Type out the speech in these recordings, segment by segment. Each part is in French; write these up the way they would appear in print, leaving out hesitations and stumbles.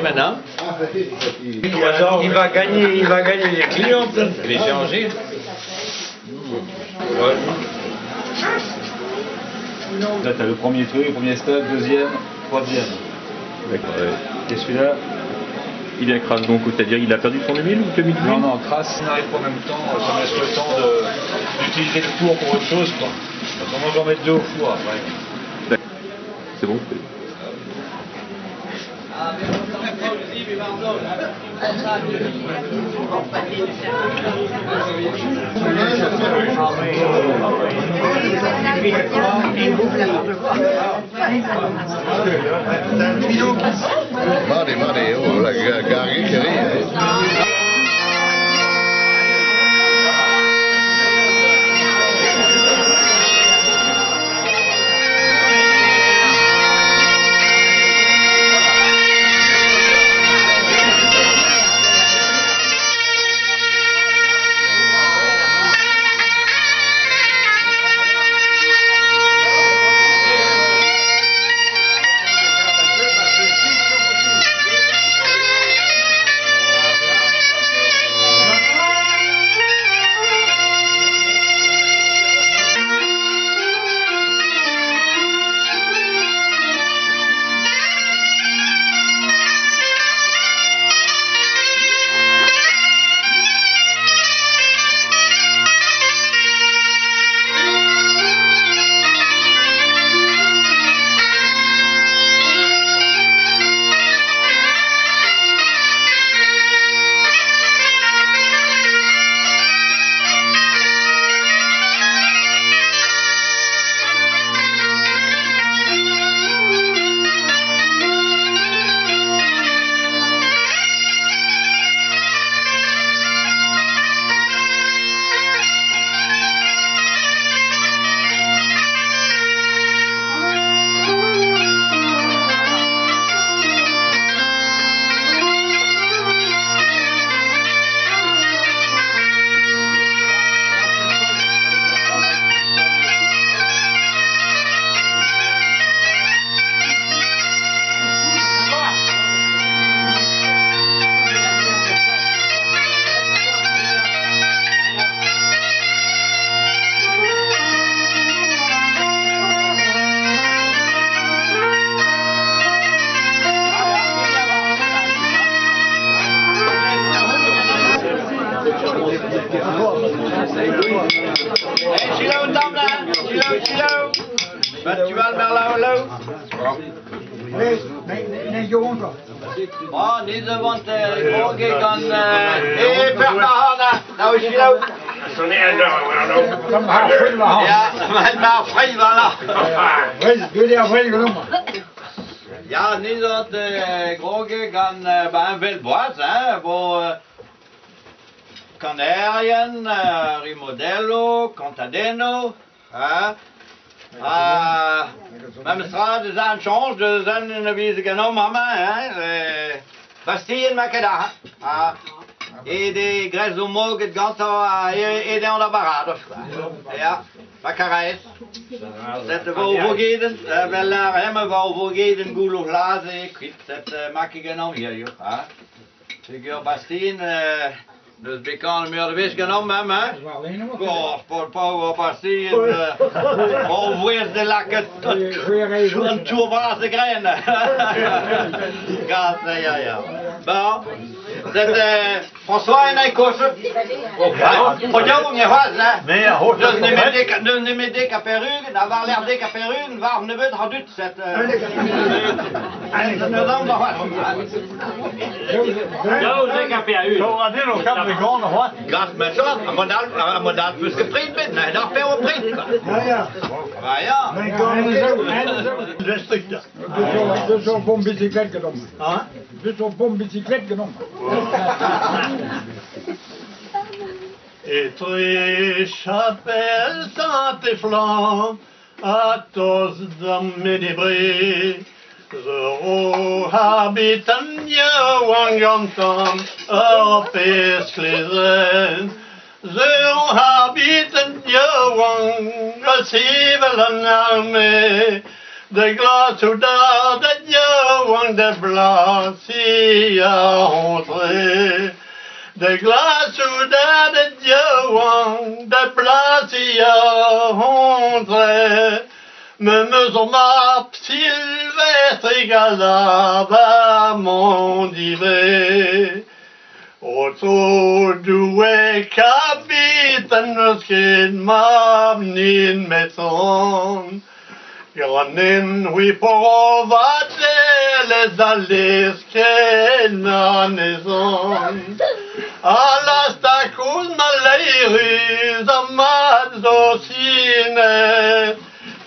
Maintenant, il va gagner les clients. les changer. Là, tu as le premier truc, le premier stade, deuxième, troisième. D'accord, et celui-là, il écrase donc, c'est-à-dire il a perdu son huile ou demi-huile? Non, non, trace n'arrive pas en même temps, ça me laisse le temps d'utiliser le four pour autre chose, quoi. Autrement, j'en mets deux au four après. C'est bon. Mare, oh, la gare Chilo, doamna! Chilo! Festival Merlaulo! Nee, Johan. Ja, deze want ik kan... Permahana! Nou, Chilo! Ja, maar vrijwillig! Doe die afval genomen. Ja, niet dat Groge kan bij een veel bois, hè, voor Canarien, Rimodello, Contadeno, hè. Même straat is aan change, dus zijn in de wiese genomen, hè. Bastille Macada, et des graisses au mot, et ganta, et dans la barrage, ja. Bakkerijs. Zet we overgeden, wel remmen we overgeden, goelo glazen, kwit, zet maak ik genomen hier, joh. Ik heb Bastien, dus ik kan hem meer de wis genomen, hè? Goh, voor Power Bastien, overwees de lakken, een toerbaarse greinen. Gaat, ja. Bon. Dat François en Eikosje. Voor jou om je was, hè? Nee, ja, hoort dus niet meer dikke perruken, dan waren er dikke perruken, waarom de wit had uitzet. En dat is dan nog wat. Zo, dikke perruken. Zo, dat is nog gaan we gewoon nog wat. Gas met zo, maar dat dus geprikt bent, nee, dat veel op print. Ja. Maar ja. Dus zo'n bombicyclet genomen. Dus zo'n bombicyclet genomen. Et très chapelle sainte flamme, Athos dames des brés, Zero habitant wangantam, Orpes clésen, Zero habitant wang, Sivelan armée, de glace ou d'art de Wang de Blancy a entré. De glace ou de Dieu Wang de Blancy a entré. Me maison ma Sylvestre galava mon divé. Otto doué capitaine skin mamnin meton. Grannen oui pour les allées kenaneson. Alas ta cause malheureux amado sine.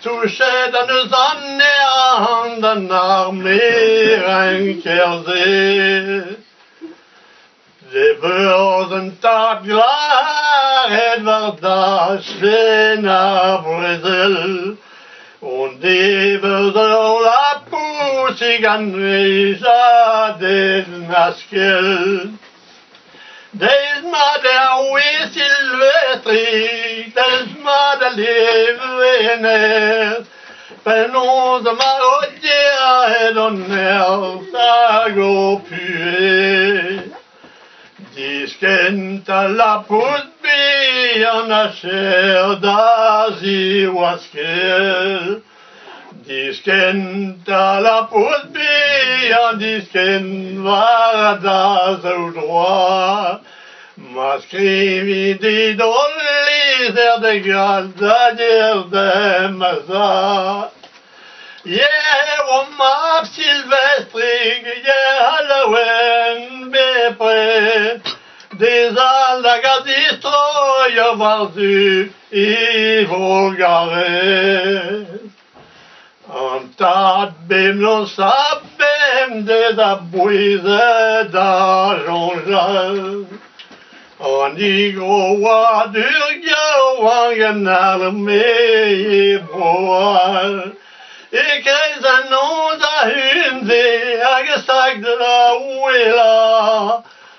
Touché dans nos années d'un armée renkersée. De börsen tatt klar Edvard Svena Bresel und die Börsen la pussigan Risa des Naskel. Des Mader oui Sylvestri, des Mader Levener, Penons ma odier et d'honneur sago puer. Diskenta la putbi ana cher dazi waskel. Diskenta la putbi an disken vardas au droit. Ma skrivi di dollis de galdager de maza. Om Sylvestrig, Halloween bepre, des allagas destroyer var du I vågare. Antat bem non sabem des abouise d'arrangear. En igroa durga wangen armé boar. Ik reis an ons a hunde, hag stag de la ouela.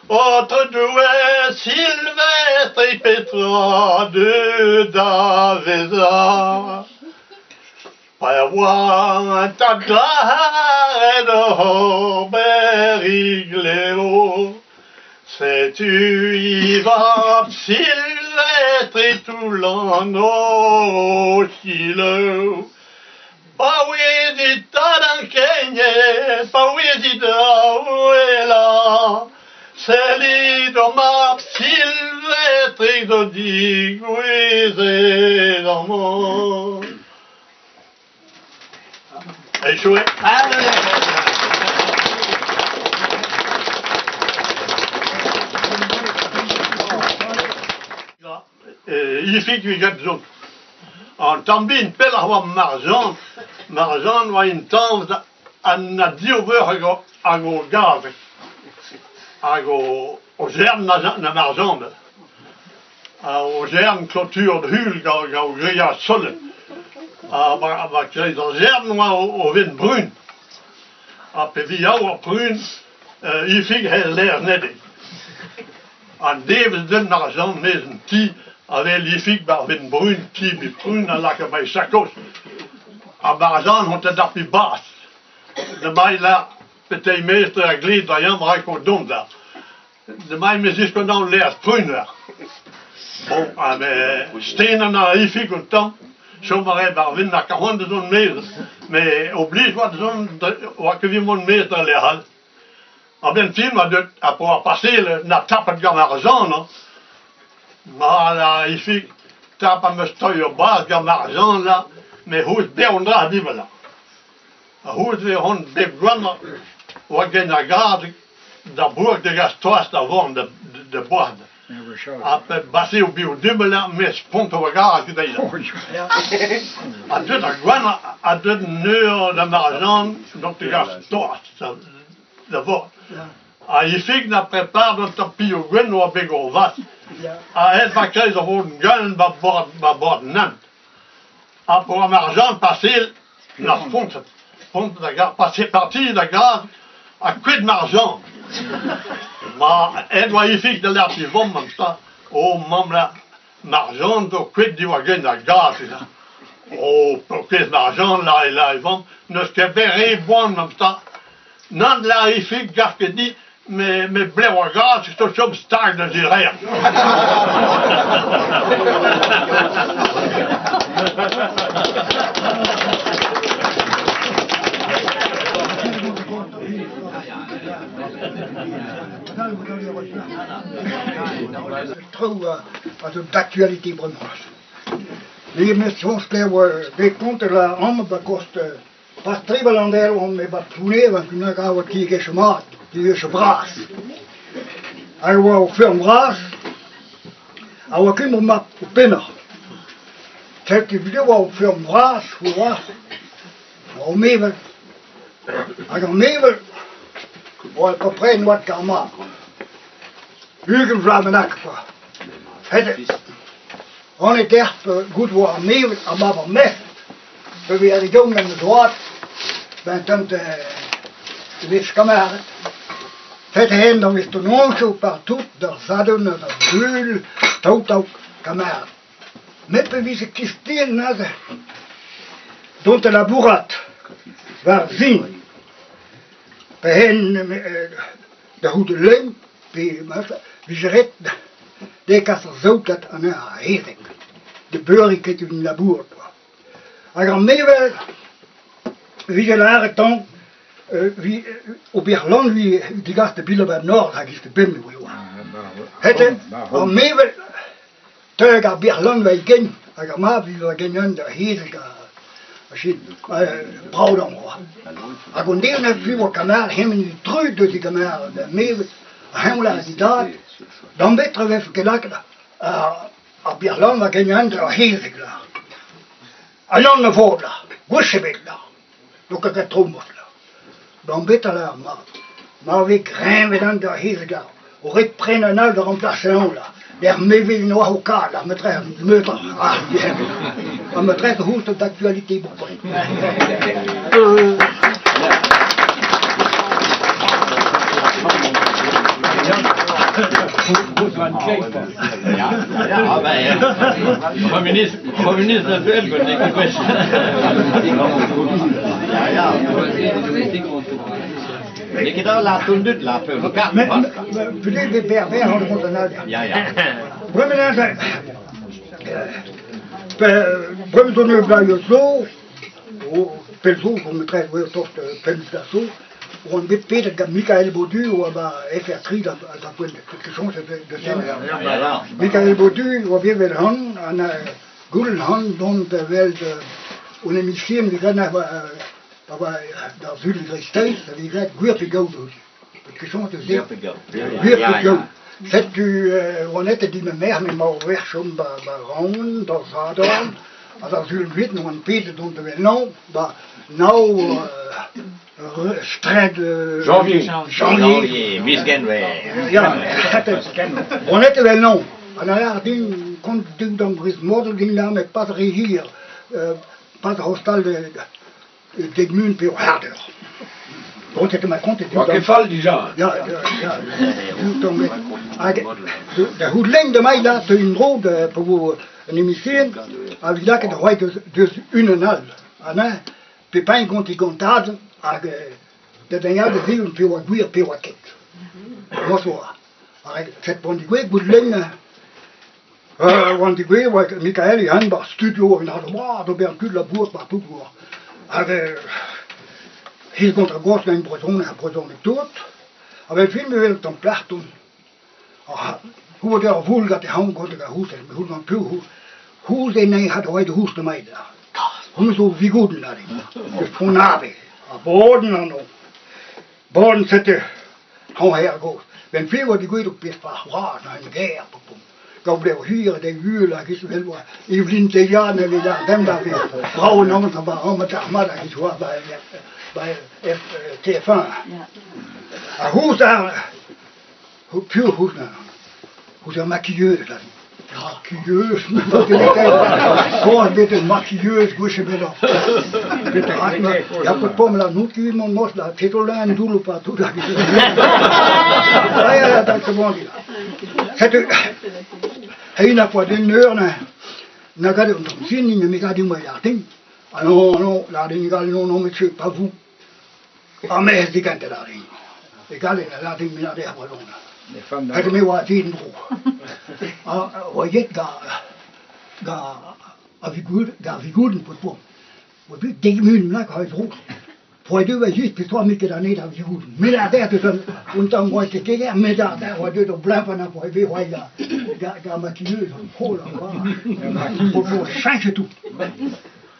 Autre doué Sylvestre Petra de Daveza. Per voir un tas de et de Robert Iglero. Sais-tu, Ivan Sylvestre tout l'an au kilo. Pawidi tadankenye, pawidi dauela, seli doma Sylvestre do digwize domo. Échoué. Il fait que j'ai besoin. En tambin pel a marjan, marjan wa in tans an na diover a go gaz, a go o germ na marjan. O germ clôture de hul ga o greia solen. A kreis o germ wa o vin brun. A pe vi a brun, il fig hel l'air nede. An deves den marjan mezen ti, avec les filles par une brune qui est brune à la cabaye chacos. À Barzan, on était plus basse. De mai là, peut-être meester à glide, d'ailleurs, on raconte donc là. De mai, mais c'est ce qu'on a l'air brune là. Bon, mais stenen à les filles comme temps, je m'aurais barvin à 40 zones meester, mais oblige moi de zone, que vi mon meester à l'air. En bien film, à pouvoir passer la tape de gamme argent, non? Maar ik tap aan mijn stoel baas gaan maar zo'n la, maar hoe het bij ons daar die wel. Hoe het weer hond bij grandma, wat geen nagade, dat boer de gastoas daar woon de boorde. Après basé au bio dubbele, mais spont au gars que d'ailleurs. À deux de grandma, à deux nœuds de margent, donc de gastoas, de boorde. A ifig na prepar dan tapio gwen o beg o vas. A het va kreis o von gun ba bord nan. A pour am argent passer na font da gar passer parti da gar a quid margent. Ma het va ifig de la pi vom mam sta o mam la margent do quid di wa gen da gar là. O pour quid margent là et là vom ne que verrez bon mam sta. nan la ifig garkedi, mais blewagat, c'est un job stag de zirer. Trouw d'actualiteit voor ons. Die mensen spelen de konten allemaal bekost. Pas tribelandel om me wat toenemen, want toen gaan we kijken ze maat, die is braas. En we ook veel braas. En we kunnen maar pinnen. Zet die video ook veel braas, hoe was? Om mee en mee we kapitein wat kan maken. Hugen vlammen akva. Het on est echt goed voor mee, maar van mij. We werden jong en zwart. Ben tante wist kameraden. Het heen dan is toen ook zo partout, daar zaten er veel, tot ook kameraden. Met wie ze kisten hadden. Dont de labourat. Waar zien. Bij hen de goede leun. Wie ze redt. Die kan er zo dat aan haar hering. De beuring kent in labour. En dan mee wie je later dan, wie op Berland, wie die gasten billen bij Noord, hij is de binnen. Het is, en mee terug aan Berland wij gaan, en dan maar wie we gaan de hezige, machine, brouwdom. En dan deel net wie we kanaal, hem in die terug door die kanaal, mee hem laten die daar, dan weten we even gelijk, aan Berland wij gaan de hezige. En dan naar voren, Goesebek daar. Donc ik het trommel. Dan beter là, maar we krijgen dan de hele dag. Hoe ik prenne nou de remplacement là. Der me wil nog ook kaart, dat me treft meter. Maar me treft hoe het d'actualiteit brengt. Communiste belge, det är inte det kan da la tundet la på katten. Men för det är berber har det måste nöd. Ja, ja. Brömmen är brömmen då nu blir ju så och pelso som träd var torst pelso och en bit Peter Michael Baudu och bara FR3 där på quelque chose de ça. Michael Baudu och vi vill han gulden han de väl och en mission vi kan aber daar zullen we steeds, die gaat guurpigou doen. Quelque chose de ça. Guurpigou. C'est du, on était dit mère mais mort vers schon baron, dans Zadon. Alors zullen we weten, want Peter doet er wel nou, maar nou strijd Janvier, Misgenway. Ja, on était wel nou. En alors ding kon ding dan bris model ding daar met pas hier, pas hostal de gmuun per harder. Donc c'était ma compte. Welke val déjà? Ja. De hoedling de mij laat in rode voor een émission. Avec là que de roi dus une nal. Ana Pepin conti contade de dingen de vie per wat guir per wat ket. Bonsoir. Avec cette bondigwe hoedling want die weer wat Michael Hanbach studio en hadden maar dat ben plus la bourse partout pour. Heel contre gauche naar een breton met dood. Maar ik vind me wel dan placht doen. Hoe het er voelt dat de hand komt naar huis en hoe dan puur hoe de nee had ooit de huis te mij daar. Hoe zo wie goed naar die. Dus van nabe. Boden aan op. Boden zetten. Hoe hij gaat. Ben veel wat die goed op best pas waar naar een geer. Quand vous hier des vues là qui se veulent voir, Yveline Théliane elle est là, même dans les vrouwen anders dan en met Ahmad qui soit bij TF1. Hoe daar, hoe puur hoe nou, hoe zijn maquilleuse là, maquilleuse, gewoon met een maquilleuse gauche belle. Bitte hat man, ja pas pas la nous qui mon mos là, c'est tout là un doule pas tout là. Ja, dat is bon. Hij na voor de neur na gaat om te zien in de mega die maar ding. Alors la ding gaat non monsieur pas vous. Ah, mais c'est quand elle arrive. Et quand elle a dit, il a elle me voit dire, ah, voyez, Viguden på två. Och det är mynna kan jag tro. För det var just på två mycket där nere av Viguden. Men där det så undan var det inte men där var det då blamparna på vi har ja makinös och hålla bara. Och change tout.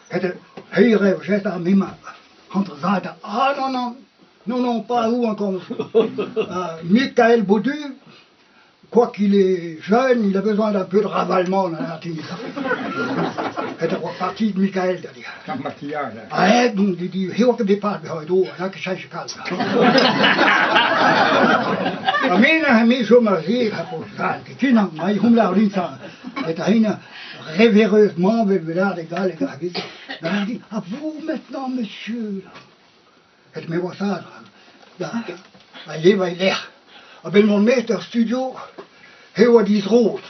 Det höra och sätta mimma. Han sa ah non pas où encore. Michael Baudu. Quoi qu'il est jeune, il a besoin d'un peu de ravalement dans l'intimité. C'est parti de Michael, d'ailleurs. Ah, donc il dit, il va pas de l'eau, là que ça se calme. Amina, mais je me dis, pour ça, que tu n'as pas eu la rinsa, et t'as une révéreusement, mais là, les gars, il dit, à vous maintenant, monsieur. Et me voit ça, là, il va l'air. Aber mon meester studio, heel wat is rood.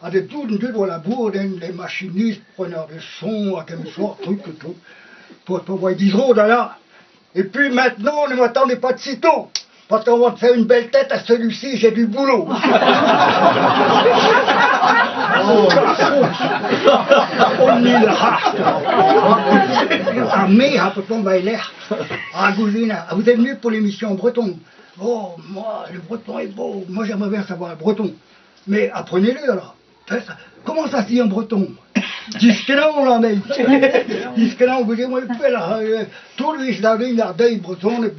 En de toen dit wel boeren, les machinistes, preneurs de son, à quel sort, truc, tout. Pour voir des road là. Et puis maintenant, ne m'attendez pas de sitôt. Parce qu'on va te faire une belle tête à celui-ci, j'ai du boulot. Mais, à peu près, l'air. Ah, Goulina, vous êtes venu pour l'émission Breton. Oh, moi, le breton est beau. Moi, j'aimerais bien savoir le breton. Mais apprenez-le, alors. Comment ça se dit en breton? Diskenan, là, mec. Diskenan, vous dites, moi, le fait, là, tout le riche d'Ardine, d'Ardine, breton, tout le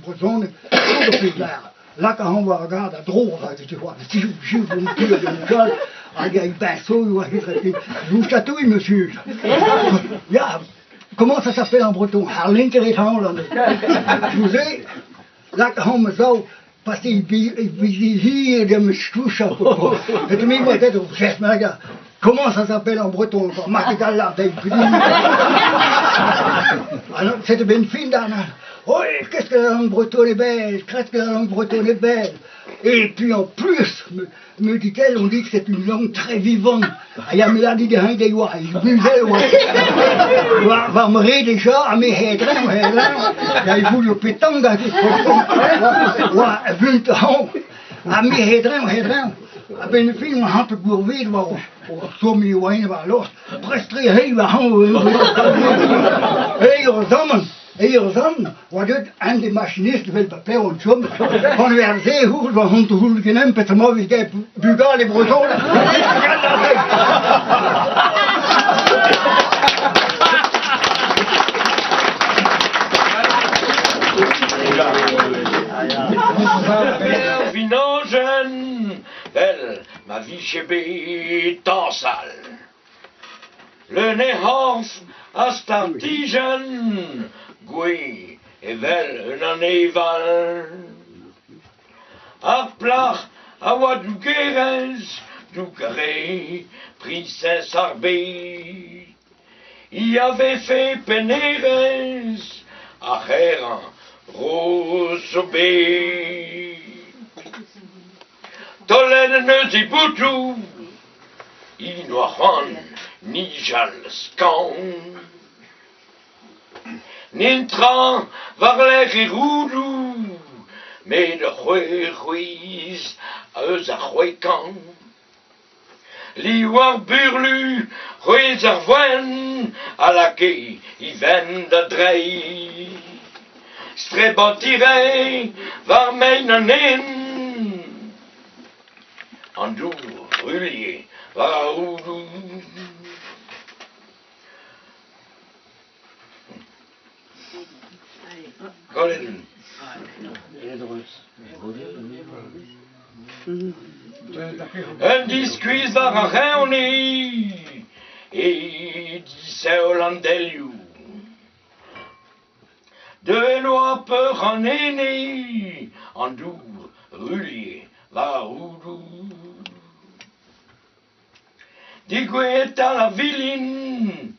plus clair. Là, quand on va regarder à drôle, tu vois, si je vous me tue de l'école, il y a un pinceau, je vous chatouille, monsieur. Comment ça s'appelle en breton? Linkerétan, là. Je vous ai, là, quand on me sort, parce qu'il vit de me toucher un peu. Et tu me dis, peut-être, regarde, comment ça s'appelle en breton? Alors, c'était bien fine, Dana. Oh, qu'est-ce que la langue bretonne est belle, qu'est-ce que la langue bretonne est belle. Et puis en plus, me dit-elle, on dit que c'est une langue très vivante. Il y a me dit de hein, des lois, il buvait, va me rire déjà, à mes hédrins, il voulait pétang, à mes hédrins, à ben film, un peu gourvé, zo me wijn waar los, prestrie heel Hier dan, wat het en de machinist wil bepalen om van weer zeer goed van hun te voelen geen Peter Movis heb Bugal en Breton. Vinogen, wel, ma vie chez tant sale. Le nehans astartigen, gui, et wel un anéval. Arplach, awa du guérez, du carré, princesse Arbé. Y avait fait Pénérez, à Héran, Rosobé. Tolène ne dit boutou, Inoiran, ni jalscan. N'intran, varlech et roudou, mais de ruiz, à eux à ruican. L'iwar burlu, ruiz à voine, à la quai, y ven de drei. Strebantiré, var meinanen. Andou, rulier, varoudou. Colin. Un discuis var a reuni, et dissait Hollandeliou. De loi peur en aîné, Andou, rulier, varoudou. Digouet à la viline,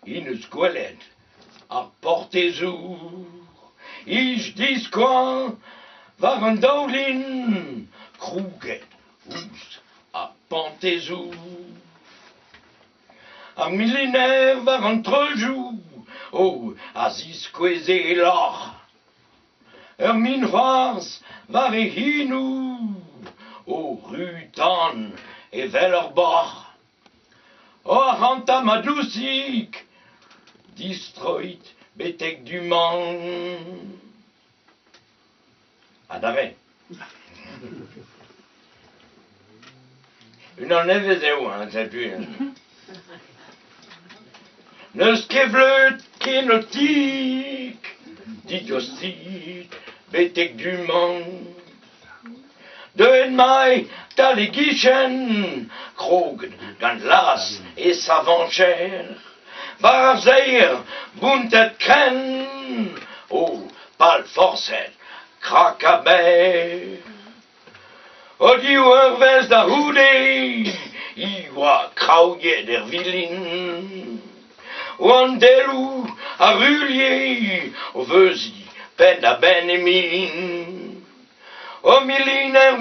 une squelette à portez-vous. Ich dis quoi, var un daulin, crouquet, ous, à pentez-vous. Un millénaire var un trejou, oh, à zisquezé l'or. minroars var I hinu, o rutan e Vellerbach. O hanta madusik, destroyed betek du man. Adare. Une en evezeu, c'est plus. Ne skevlet kenotik, dit aussi betek du man. De en mai taligichen, krogen, gant las et savancher. Varzeir, buntet kren, o pal forset, krakaber. Odiu urvez da hude, iwa krauje der vilin. Wandelu a rulier, o veuzi, pen a ben emin. O miliner,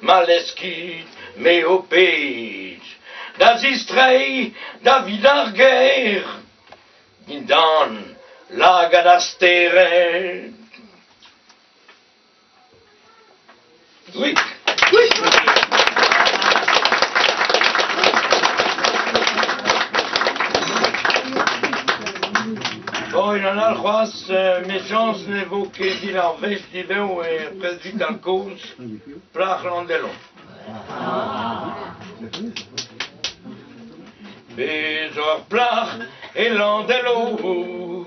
maleskit, me o page. Das istrei, da vidarger, dan laga das terre. Oui. Oui. Bon, il en a le roi, méchant, n'évoquait dit l'envers, dit l'eau et président en cause, plach l'andelon. Bezor plach et l'andelon,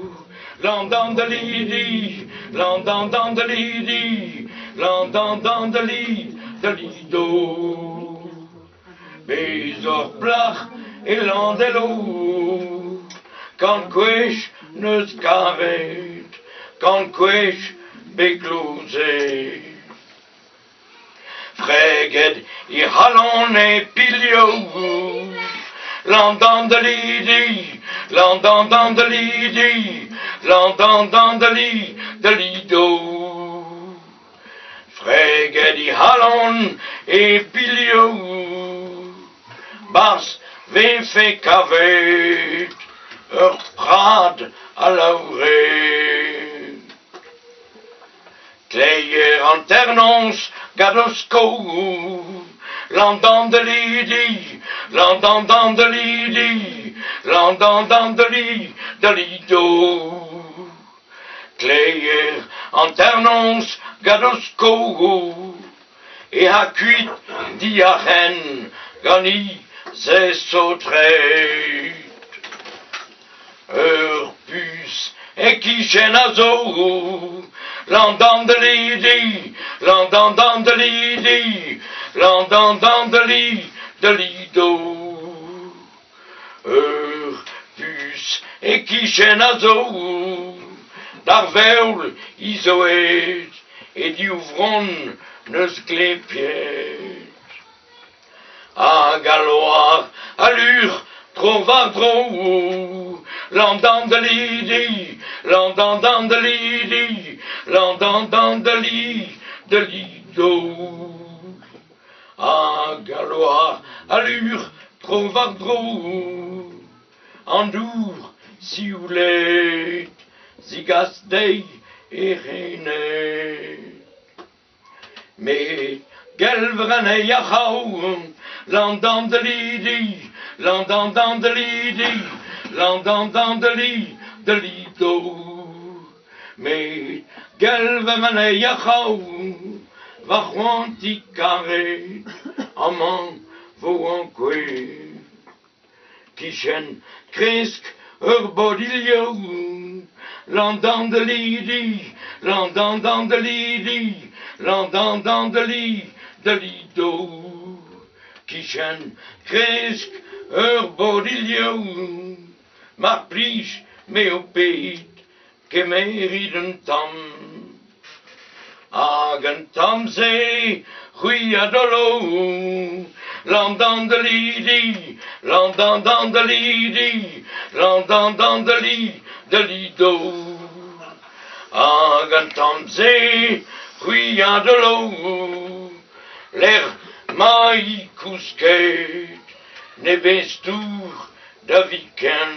l'andandeli, l'andandandeli, l'andandandeli, de lido. Bezor plach et l'andelon, quand quech ne scavet, quand quech beclose. Freged I halon e pilio, l'andandeli, l'andandandeli, l'andandandeli, de lido. Freged I halon e pilio, bas ve fe kavet, prad à l'auré. Cleyer alternance gadosco, l'andandeli, l'andandandeli, l'andandandeli, de lido. Cleyer alternance gadosco, et à cuit diaren, gani, zé sautré. Pus et qui chenazo, l'andandeli, l'andandandeli, l'andandandeli, de lido. Pus et qui chenazo, d'arveul isoet, et d'ouvron ne sclépiet. À galoir, allure, trovardro, l'andandeli, l'andandandeli, l'andandandeli, de lido. À galois, allure, trovardro, andour, sioulet, zigastei et reine. Mais, gelvrane yachau, l'andandeli, l'andandandeli, l'andandandeli, de lido. Mais gelvemane yachau, vachwanti carré, amant voanque, kishen kresk urbodilio, l'andandeli, l'andandandeli, l'andandandeli, de lido. Kishen kresk urbodilio, ma pliche me opeit, que meriden tam. Agen tam se, hui adolo, l'andandeli, l'andandandeli, l'andandandeli, de lido. Agen tam se, hui adolo, l'air mai kousket, ne bestour da viken.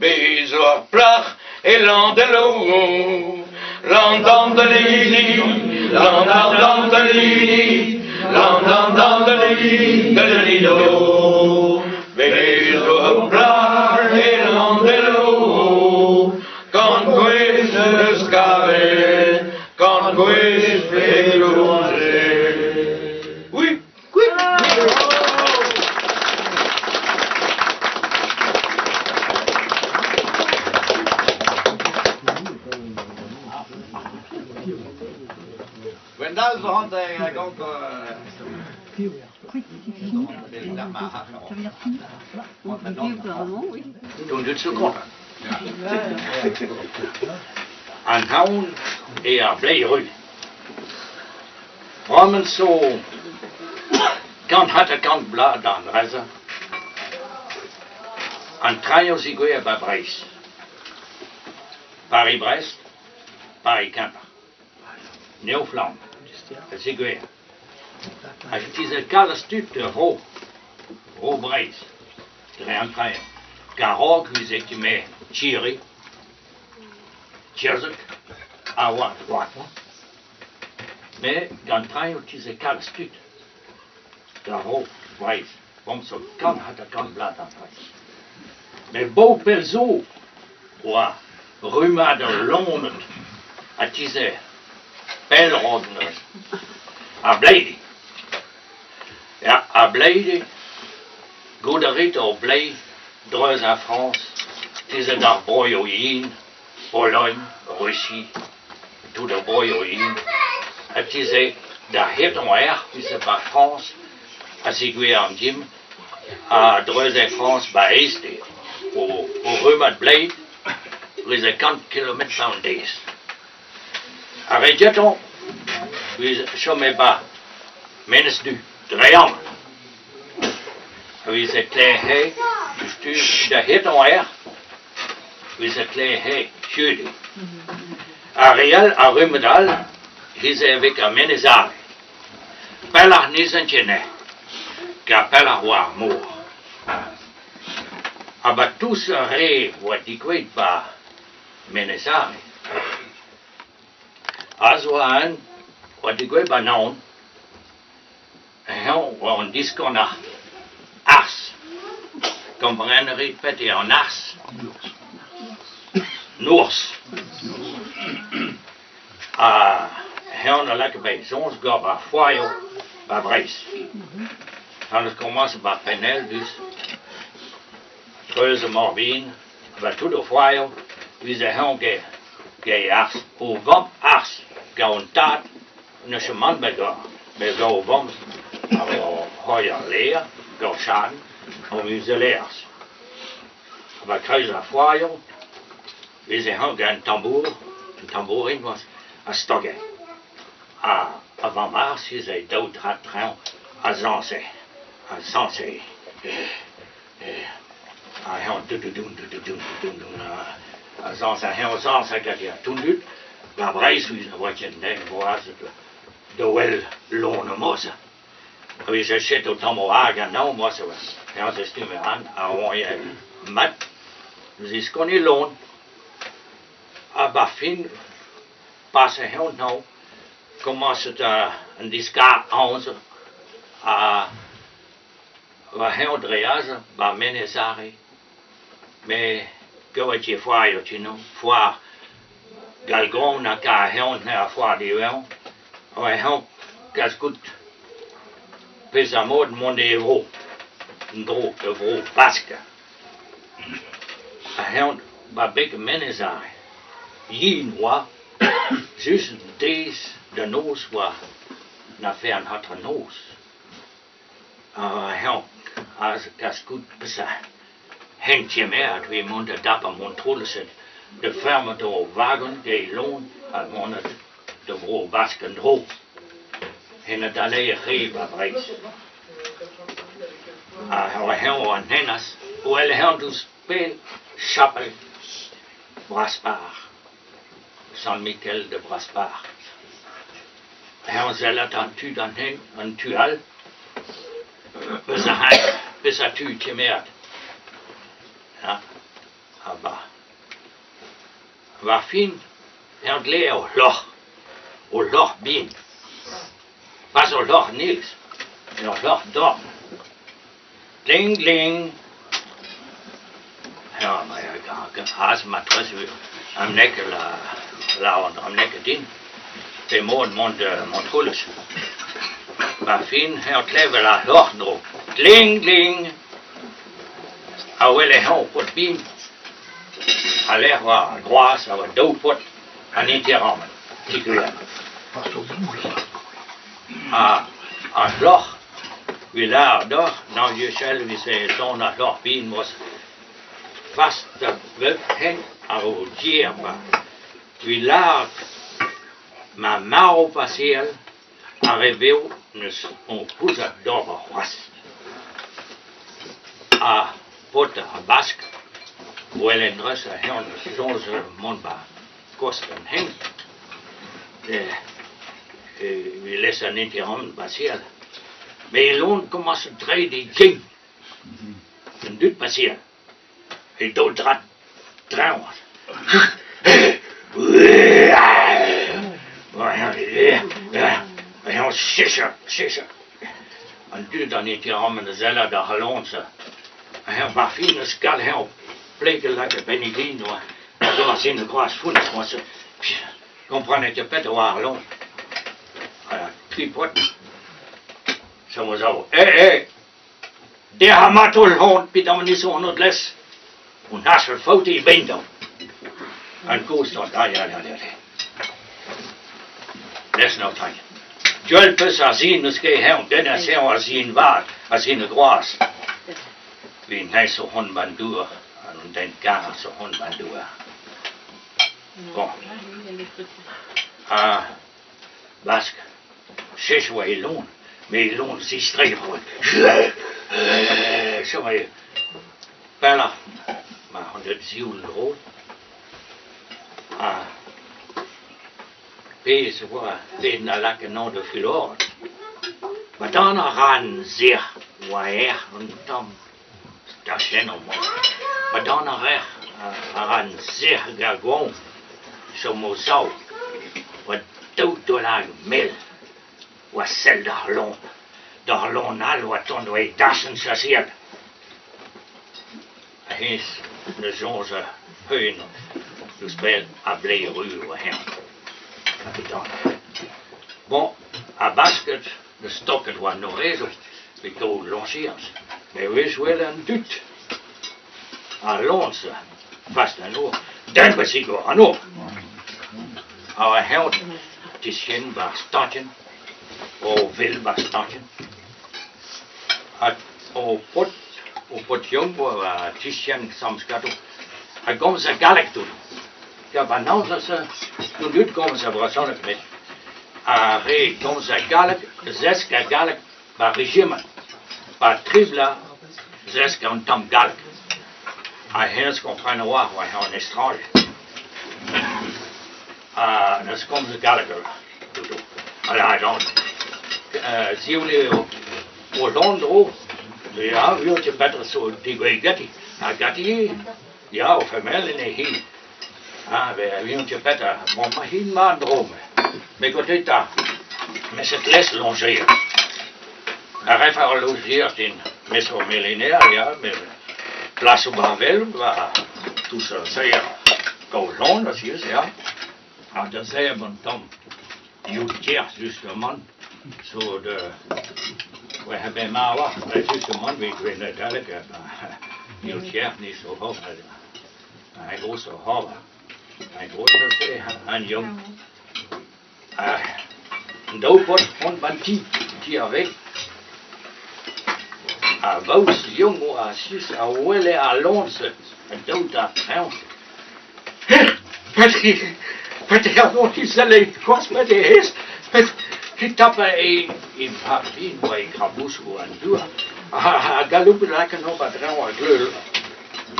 Bezor plach et l'andelou, l'andandelini, l'andandelini, l'andandelini, de lido, beso bra et l'andelou, quand questo scave, quand questo éclose. Oui, oui. Gwendal så han sig en gång på... Toen dit zo kon. En havn er blevet Rammen så kan hatte kan blad aan reizen. En trein sig går bij Brest. Paris-Brest, Paris-Quimper. Neufland, sig går. Als je deze kale stuk de Ro Brest, de en trein. Garog, wie zegt je mee, Thierry, Tjerzek, Awa, wat. Maar dan trein op deze kale stuk. De Ro Brest, want zo kan het kan blad aan Brest. Maar boven zo, wa, Ruma de Londen, at deze pijlroders, a Blady. Ja, a Blady, goede rit op Blady, droits à France, deze daar Boyoïn, Pologne, Russie, tout de Boyoïn, et deze daar het on er, deze par France, à Sigoué en Jim, à droits à France, bij Este, au Ruma de Blade, deze 40 km van deze. À Regeton, we chômez pas, menes nu, 3 ans. We zijn klein hei, dus de hit on er, we zijn klein hei, judy. Ariel, a Rumedal, hij is avec a menezare. Pelach nisentjene, ka pelach war moor. Aber tous re, wat die kwijt ba menezare. Azwaan, wat die kwijt ba naon, en on diskona. Ars. Comprendrez peut-être en Ars. Nours. On a lekker bij zons gaat bij Foyo, bij Brijs. En het commence bij Penel, dus Treuze Morbine, bij tout de Foyo, wie ze gaan gaan Ars. Hoe vamp Ars, gaan taat, een chemin bij gaan. Bij gaan vamp, hooier leer. Gauchan, om uzelers. Maar kruis à Foyon, we zijn een tambourin was een stokje. Avant mars, je zei dood had train à Zansé. À Zansé, dat je toen doet, waar Brijshuizen wat je denkt, was het de wel lonen moesten. We zijn shit op Tamoaga, nou was het was. Ja, ze sturen aan, aan je mat. Dus is kon niet loon. Maar fin, pas heel nou, commence het een disca onze. We heel dreazen, bij menezari. Maar wat je foire, je know, foire. Galgon, na ka heel naar foire die wel. We heel, kas goed. Pesa mod monde euro, een euro basque. Hij had bij menezai, jien wa, zus deze de noos wa, na fern had er noos. Hij had als het goed pesa, hengt je meer, we moeten dapper montrole zet, de ferme door wagen, de loon, hij moet de euro basque droog. En het alleen geven Brijs. Hij heel aan hennas, hoewel hij dus speel, Chapelle, Braspar, Saint-Michel de Braspar. Hij zal het aan tu dan heen, aan tual, bis hij tuutje meer. Ja, maar var fin, han glæder og loch bin. Pas og loch Nils, og loch dom. Gling, gling. Ja, maar jeg har som adresse am nekke laven, am nekke din. Det er måden mot hulles. Var fin, han klæver la loch nu. Gling, gling. Og vil jeg have på et bin. Han laver græs og død på det. Han er til rammen. Det gør jeg. Og loch. Vi lærer da, når jeg selv vil sige sådan, at loch bin vores faste hen og djerma. Vi lærer med mavbaseret og revivnes og pusset dober rast. Og potter og bask, hvor en drøsse hernes sådan mundbar kosten hen. Vi læser den ind i rammen baseret. Men i lån kommer så dreid i ting. En nyt baseret. En dog drager. Og han sisser. Han dytter ned til rammen og zeller der har lånt sig. Og han var fint og skal her blikket like Benedino. Og så var sine græs fundet. Og så komprænder jeg bedre var lånt. Og jeg krig på den. Så må så, det har matul hånd, bidt om nisse under glas. Hun har så fået det i vinduet. Han god stund, ja. Læs nu, dreng. Hjælpes af sine skal have, den er selv af sin vart, af sine græs. Vi er nej så håndbandur, og den ganger så håndbandur. Gå. Vask. Ses var i lån. Med lån sig stræber. Så var jeg baller med 107 råd. Og pæse var den der lagt noget der fylder året. Hvordan han ser, hvor er han tom. Der kender mig. Hvordan han ser gavn, som må sove. Hvor død du lager mel. Hvor selv der har lån alt, hvor tånd du i dassen sig selv. Og hens, når så så højen, du spil at blive ryge her. Kapitan. Bon, a basket, de stokket var nog redo. Vi tog lanceres. Men hvis wel en dyt. A lånse, fast en år. Den was ik wel aan op. Og held, til sjen var stadjen. Og vel var stadjen. Og på et jongbo var til sjen som skal du. Han kom sig galak du. Ja, maar nou ze toen dit komen ze brasonne met. Re kom ze galak, zeska galak, ba regime. Ba tribla, zeska un tam galak. Hens comprendre waar hij een estrade. Dus komen ze galak. Alors dan zie je hoe dan ook. Ja, wil je beter zo die gatti. Gatti, ja, of familie hier. We je beter, maar geen maand dromen. Maar ik weet dat, met het les longeren. Hij heeft al logeerd in Meso Millénaire, ja, met Place Banvel, waar toen ze zeer Goulon, dat is, ja. En dat zei men dan, Jutjer, dus de man, zo de, we hebben maar wacht, dat is de man, weet ik niet duidelijk, maar Jutjer niet zo hoog, hij was zo hoog. Hij hoorde zeggen, een jong. Een doopot vond man die weg. Hij was jong, hij wilde alonse. Een dood dat vrouw. Met de hel die zelf kost met de hees. Met tappen in papien waar ik ga boeken en doen. Hij galopen lekker nog wat rauwe kleur.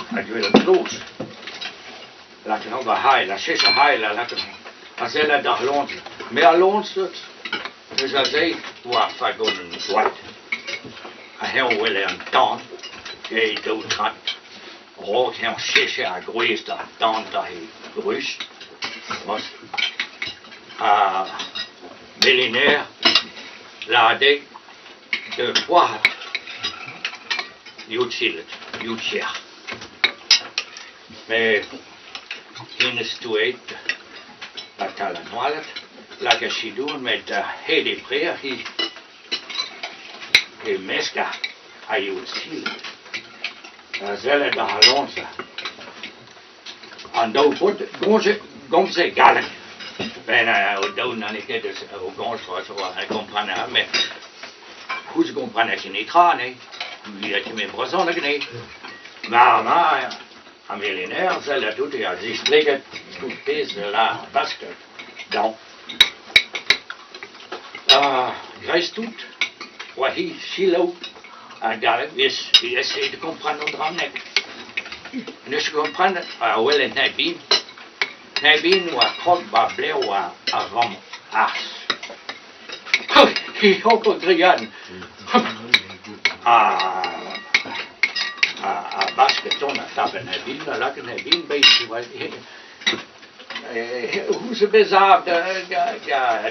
Hij wil het los. Laat nog wat heil, laat zes heil, laat als hij dat loont. Meer loont het. Dus als hij wat vergonnen zwart. Hij wil een taan, hij dood gaat. Oh, han cherchait à gruise dans les gruges. Millénaire, la de fois, utile, utile. Mais, in het stoet, la talanoilet, la que je doe met hele prier, he meska, a utile. Zelle de halonsa. En dan wordt gonze gallen. Bijna dood en ik het dus gonze was zo hij comprendre mais hoe ze comprendre je niet gaan nee. Wie dat je met persoonlijk nee. Maar een miljonair zelle doet ja ze spreken tout deze la basque dan. Grijs doet wat hij silo. Gallen is essayer de comprendre notre nek. Ne je comprends wel en Nabin. Nabin ou à croque bablé ou à ram ars. Qui hop au grian. À basketon à tapen Nabin, là que Nabin beest was. Hoe ze bezaafd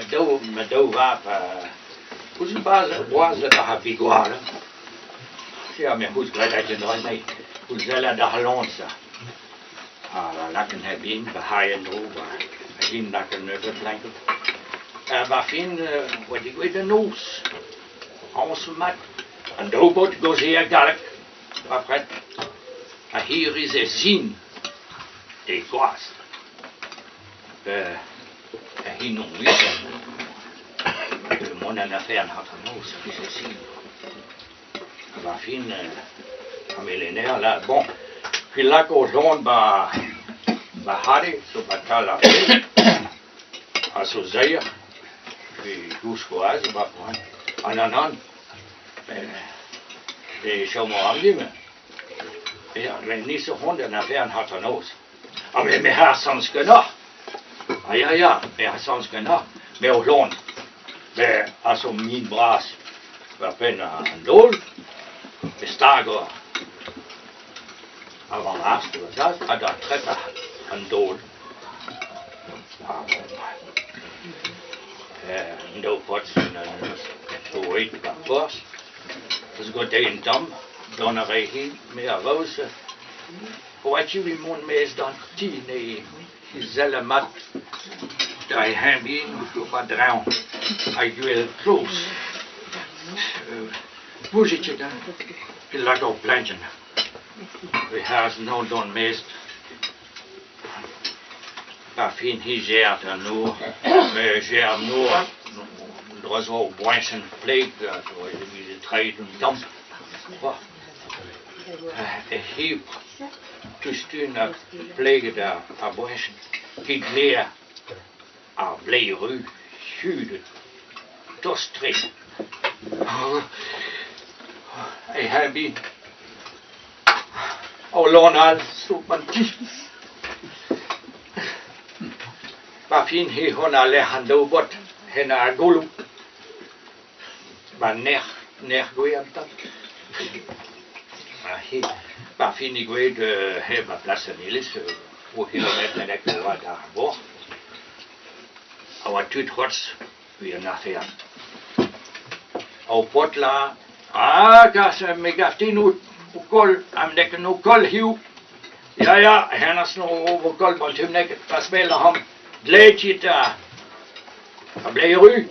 do wap. Hoe ze was dat haviguara. Ja, maar hoe krijg dat je nooit mee? Hoe zal dat halonsa? Lakken hebben behaaien over. Geen lakken neverblanket. Waarvan wat ik weet de noos. Alles mat. En doobot go zeer galk. Après. Hier is een zin. De kwaas. Hier nog niet. De monnen affaire had een noos. Is een zin. Waarvan een miljonair là. Bon. Puis là qu'au zone Harry, so batala à Sozaïa, puis Gouscoise, Ananan, et Chaumoramdi, mais ni så hon en affär hat han oss. Ja, men med här sanskena. Ja, med här sanskena. Med lån. Med alltså min bras. Var penna en dol. Med stager. Avant rast och så att jag träffar en dol. Då fått en stor på först. Så går det en dom. Donna rehin med rose. Og at je mon mes dan tine i zelle mat. Da I hem in op drown. I will close. Hoe zit je dan? Je laat op plantje. We has no don mes. Parfin hi gert en nu. Mais gert nu. Er zo boinsen pleeg. We trade een dam. Hier tussen de plegen der aboischen, die leer aan bleeru, zuiden, dostrik. Ik heb die Olonal soepantie. Waarvan hij gewoon Alejandro bot, hen agulu, maar nech goeiedag. Waarvan ik weet, hebben plaatsen is, hoe kilometer net wat daar wordt. Maar tuut hots weer naar ver. Op potla, dat is me gaftin uit kol, am nekken nu kol hiu. Ja, hennes nu over kol, want hem nekken pas spelen ham. Gleedje daar. Dat bleef u.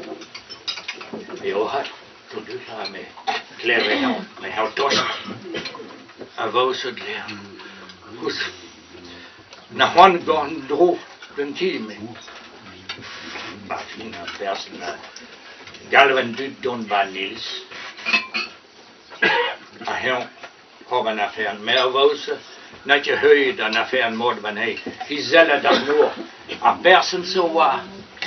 Jo, had toen du daar mee. Kleren met heel dorst. En wou ze leren. Goed. Naar one gaan droog den team. Maar toen een persen galven duurt doen bij Niels. En heel hebben een affaire. Maar wou ze net je høy dan affaire moord van hij. Hij zelle dat nog. En persen zo was.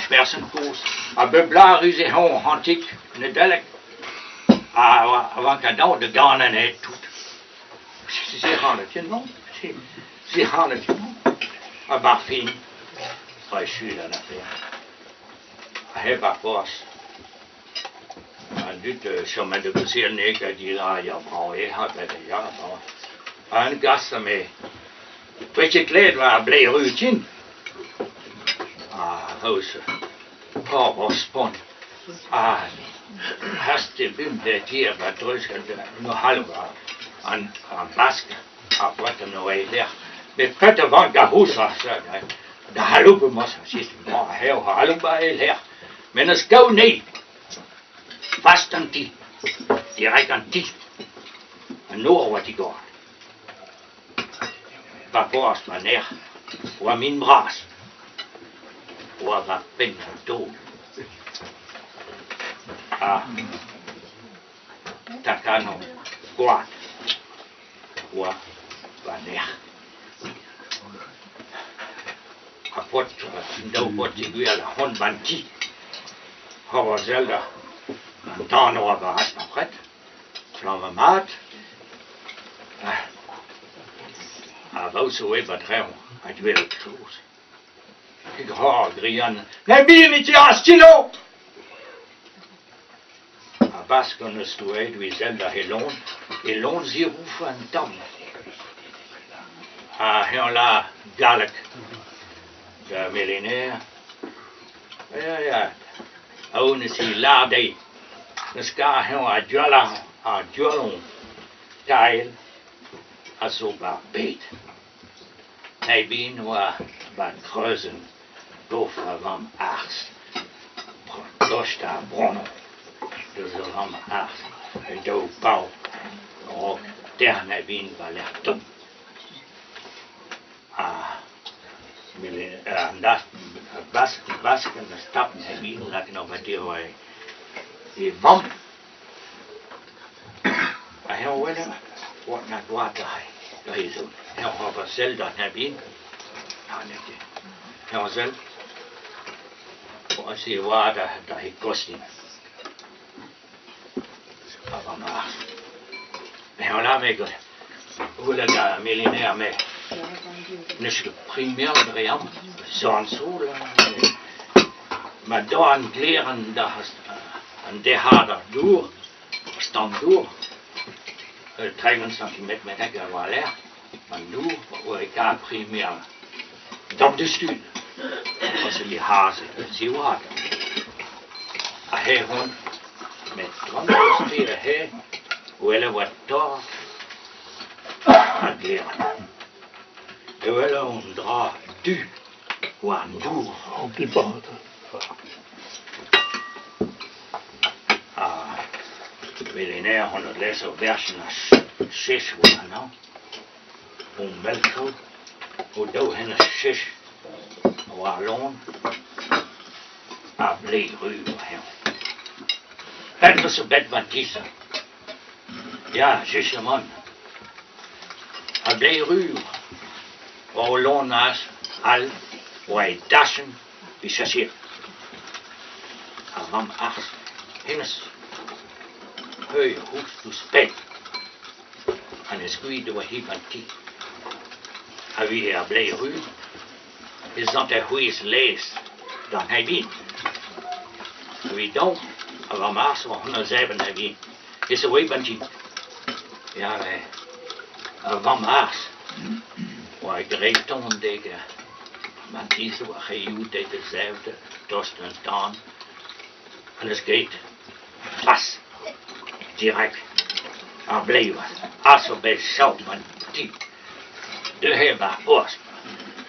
Persen koos. En beblaar is heel antiek. Nedelijk. Avant qu'à dans de ganen et tout. C'est hannet, non? C'est hannet, non? À Barfin, je suis dans l'affaire. À Hebapos, à du chemin de Boussiernek, à dire, il y a bon, et à Bédéa, en gast med beetje klædt var blevet ryget ind. Hos Påborg Spånd. Hast det bym der tier var drøsket nu halva an bask af hvad der nu er der. Med Peter van Gahusa så der halupe mås sidst mor her halupe er her. Men det skal ned. Fast an de. Direkt an de. Og nu over de går. Var på os var nær. Var min bras. Var ben død. Der kan nu godt. Var nær. Har fået dog på til eller håndbandti. Har selv der. Dan over var ret nog ret. Flamme mat. Wou zo even trouw. Het wil kloos. Ik hoor Grian. Nee, wie niet ja, stilo! Baskenes toe uit, wie zelda helon zie roefen en tam. Heel la galek. De miljonair. Ja. Oune si la de. De ska heel a djallon. Teil. Also war beet. Hij bin was kreuzen. Doffer van acht. Dosta bronnen. Dus van acht. Een doof bouw. Ook daar hij bin was echt dom. Dat basken de stappen hij bin lag nog wat die wamp. Hij wilde wat naar water hij. Dat is zo. Hij had zelf dat hij bin. Nou niet. Hij had zelf. Als hij water dat hij kost niet. Maar maar. Hij had mij goed. Hoe dat de miljonair mee. Dus primair driam. Zo'n zo. Maar dan kleren dat en de harder door. Stand door. 30 centimeter met ik wel leer. Maar nu word ik daar primair op de stuur. Als je die hazen, zie je wat. Hij gewoon met 20 spieren heen, wil wat daar aan leren. Hij wil een draad du, waan doe. Op die paard. Miljonair 100 lessen versen als 6 worden nou. Om melkkoud. Hoe doe hen als 6. Waar loon. Bleef ruw hem. Het was een bed van kiezen. Ja, 6 man. Bleef ruw. Waar loon naast al. Waar hij dassen. Is dat hier. Van 8. Hennes. Høj hus du spænd. Han er skudt over helt antik. Og vi er blevet ryge. Det er sådan, at huis læs. Den har vi. Vi dog. Og var mars var 107 har vi. Det er så højt antik. Ja, og var mars. Og jeg drev om det. Man disse var herude, det dezelfde. Dorsten en dan. Og det skete. Pas. Direct. En bleef also bij Zoutman die. De heer was borst.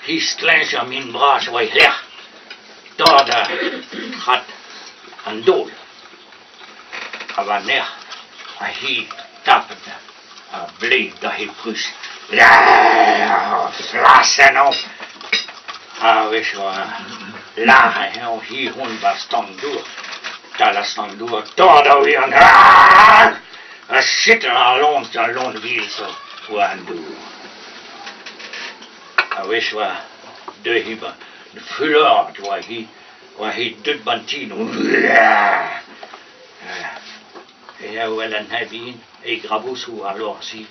Hij slecht aan mijn braas waar ik leg. Daar gaat een dood. Maar wanneer hij tappte, bleef dat hij prust. Ja, flassen op. Weet je wat, lachen heel hier gewoon was stand door. Daar stond door, daar weer aan. Er zitten al loon wiel zo aan doen. Weet je wat, de hieber, de vuller, waar hij dit bantino. Ja, wel een hebben, ik rabus hoe alors zie.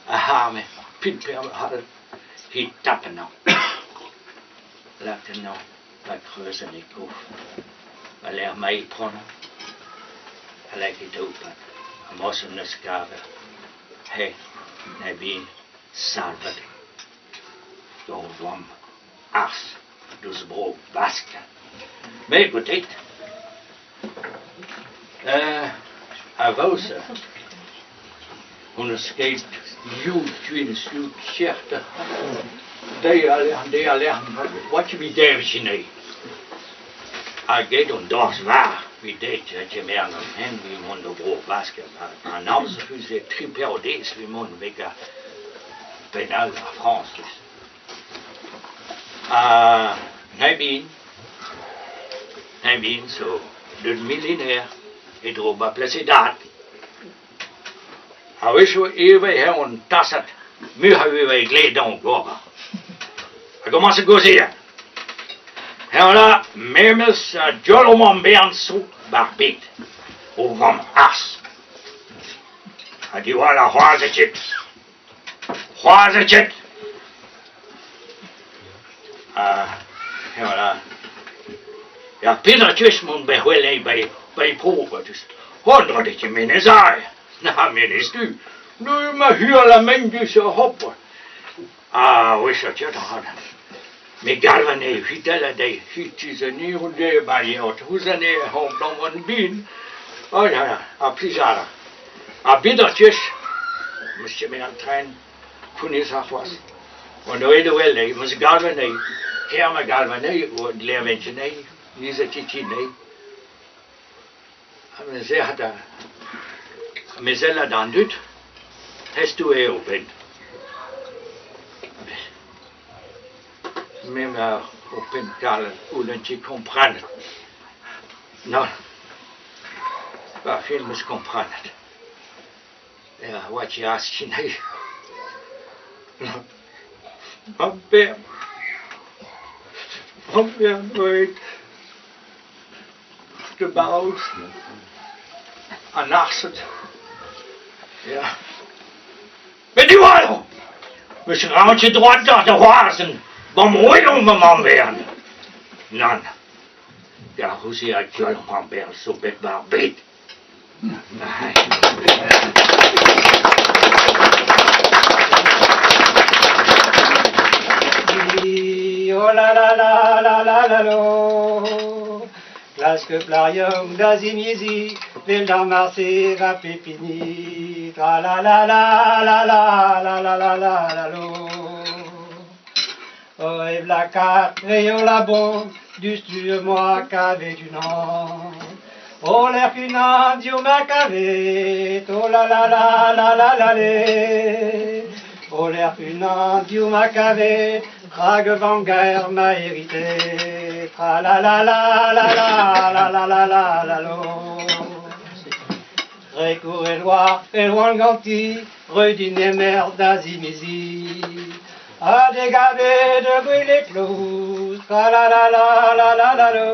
Aha, me, pinper hadden, hij tappen nou. Laten nou, dat kreuzen ik hoef. Alleen mij pronnen. Gelijk het open. Een mossende skade. Hey, nebin salvat. Då var ars, dus bro baska. Men peut-être, avant ça, on a skate twin slut kjerte. Det er wat je bij Davis nee. Ik deed on das waar, wie deed dat je meer dan hen, wie mon de bro baska. Maar nou ze fusent triperdes, wie mon vega penal à France. Nebin, zo, de militaire, et erop a placé dat. Hij zo even her on tasset, nu hebben we gledon goba. Ik kom als ik go zien. Her memes jolomon ben zo barbit, of van as. Die waren hoazetjes. Ja, Petertjes moet bij proeven, dus 100 min zei. Nou, men is nu. Nu maar hele mensen hoppen. Wist dat je dat hadden. Met galvané, vertellen die, het is een nieuw idee bij je, hoe ze nee, hoop dan een bien. Oh ja, plezierig. Petertjes, moest je met een trein, toen is dat was. Want nu weet je wel, nee, maar galvané, helemaal galvané, wordt leerwentje nee. Niet dat je nee. Men zegt dat. Men zelf dan doet. Heeft u heel bent. Men open kalen hoe dat je comprendre. Non. Waar veel moet comprendre. Ja, wat je als je nee. Op weer nooit. De bouw aan nachtset. Ja. Met die water. We schramen je droit door de hazen. Wat mooi om mijn man werden. Non. Ja, hoe zie ik je man werden zo bedbaar beet. Nee. Oh la la la la la la lo. Klasque plarium d'azimiesi, l'eldam marse va pépini, tra la la la la la la la la la la lo. Oh et la quatre et oh la bon, du moi qu'avait du nom. Oh l'air qu'une Dieu m'a cavé, oh la la la la la la le. Oh l'air qu'une Dieu m'a cavé, Prague Vanguard m'a hérité, tra la la la la la la la la la la lo. Récourt et loin le ganti, redîner merde d'Azimizi. À dégaver de bruit les clous, tra la la la la la la lo.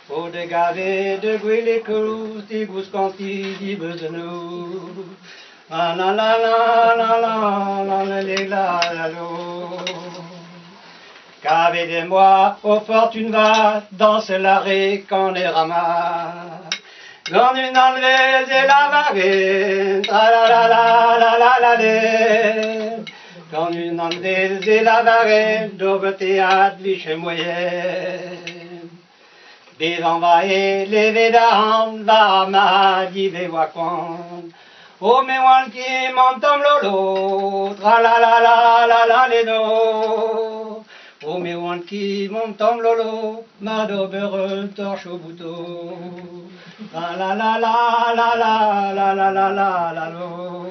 Au dégaver de bruit les clous, des gousses canti, des besonou. La la la la la la la la la la lo. Qu'avec des mois, aux fortunes va, danser l'arrêt quand les ramas. Dans une anglaise et la marine, tra la la la la la la la. Dans une anglaise et la marine, d'ouvre théâtre, liche moyenne. Des envahis, les védans, Bahama, d'Ivé Wakon. Oh, mais one qui m'entend lolo, tra la la la la la les do. Oh, mais one qui m'entend lolo, ma dobere torche au bouton. Tra la la la la la la la la la la lo.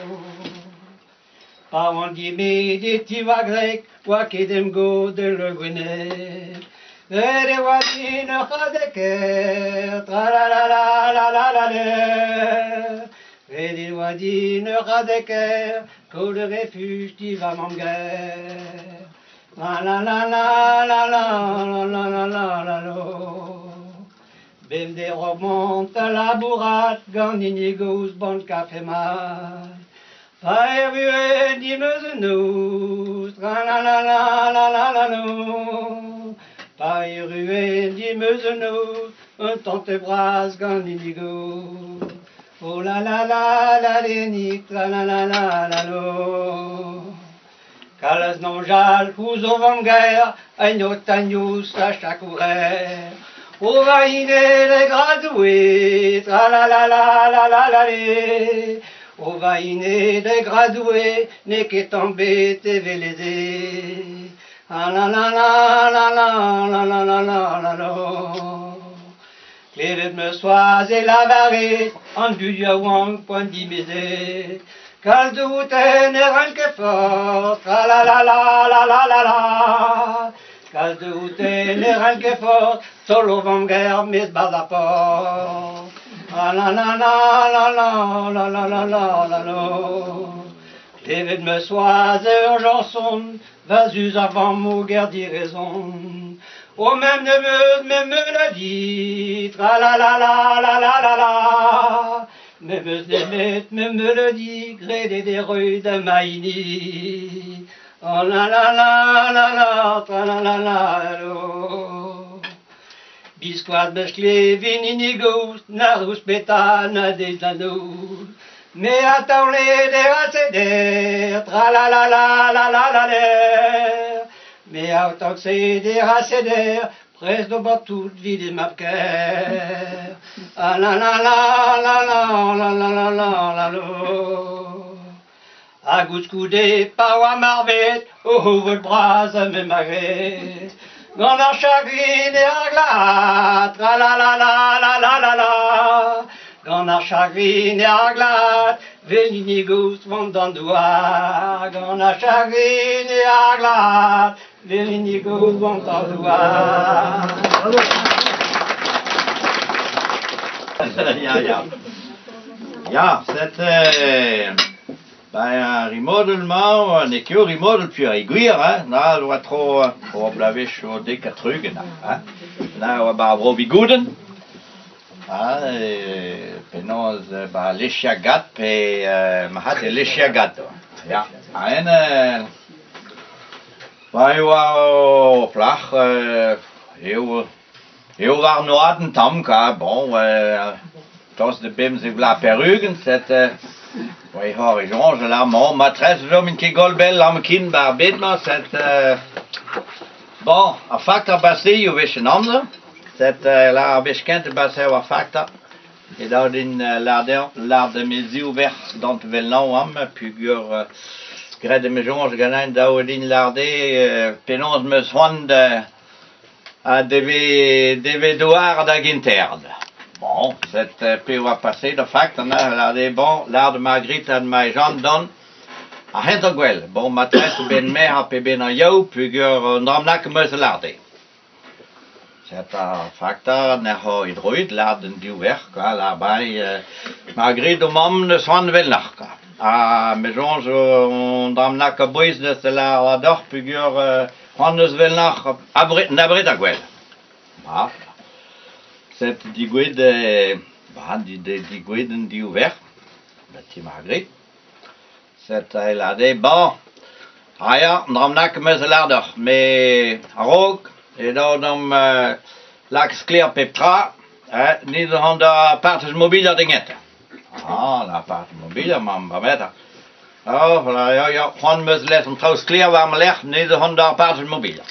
Pas one qui met des tivas grecs, qui dem go de le gwenet. Et des voisines radeker, tra la la la la la la la. Et des voisines radeker, qu'au le refuge qui va m'en guerre. La la la la la la la la la la lo. Bem des remonte à la bourrade, gandini gous bon café mal. Pas rue di meusenous, la la la la la la la lo. Pas rue di meusenous, un tante brasse gandini gous. Oh la la la la lenik, la la la la la lo. Calas non jal, huzo van guerre, agnot agnus la chacourer. Oh vaine les gradoués, tra la la la la la la le. Oh vaine les gradoués, ne qu'est tombé te velésé. Ah la la la la la la la la la la la. Klevet me sois et la varée, en budia wang point d'imésé. Cal de wouten er un que fort, tra la la la la la la la. Cal de wouten er un que fort, solo van guerre mes badaport. Ah la la la la la la la la la la la. Klevet me sois et en chanson, vas-y avant mon guerre d'y raison. Oh même me dit, tra la la la la la la la. Me le dit, gré des rues de Maïni. Oh la la la la la, tra la la la lo. Bisquad beschle vinigos, narus betana des anneaux. Mais attends les déracidaires, tra la la la la la la la. Mais attends que c'est déracidaires, presque de toute ville de ma cœur. Ah la la la la la la la la la la la. A goût coudé, par wa marvet, oh votre bras à me magret. Dans la chagrine et à glace, tra la la la la la la la. Dans la chagrine et à glace, venigos vont dans doigt. Dans la chagrine et à glace, venigos vont dans doigt. Ja, bij een remodelement, een keer remodel voor iguir, hè. Nou, wat tro, blijven zo dikke terug, hè. Nou, bij Robbie Gooden. Penos, bij Lesjagat, maar had je Lesjagat, ja. En, wij waren vlag, heel waar noorden tamka, bon, dat de bim zich la perrugen, c'est oui, horizon, je la mon maîtresse, je m'en qui golbel, la m'kin bar bidma, c'est bon, a facta bassi, je wist een ander, c'est la beschente bassi a facta, et dat in la de mes ouvert dans le velnan am, puis gré de maison, je gagne dat in larde, penons me soin de a deve doar da ginterde. Bon, c'est peu va passer de fact, on a des bon, l'art de Marguerite et de ma jambe donne à Hinterguel. Bon, maîtresse ben mère et ben yo, puis n'ramna que me l'arde. C'est un facteur, n'a pas hydroïde, l'art d'un d'ouvert, quoi, là-bas, Marguerite ou maman de soin de velnach, quoi. À maison, on n'ramna que bois de la d'or, puis on ne se velnach, n'abri d'aguel. Bah. C'est digouid digouiden di ouvert, petit Marguerite. C'est elle a des bon. Ah ja, n'ramnak me larder, mais rook et dan lax clear peptra, niet de handa partes mobiele dingette. Ah, la part mobiele man bameta. Oh, voilà, ja, gewoon me les om trouwens clear waar me leg, niet de handa partes mobiele.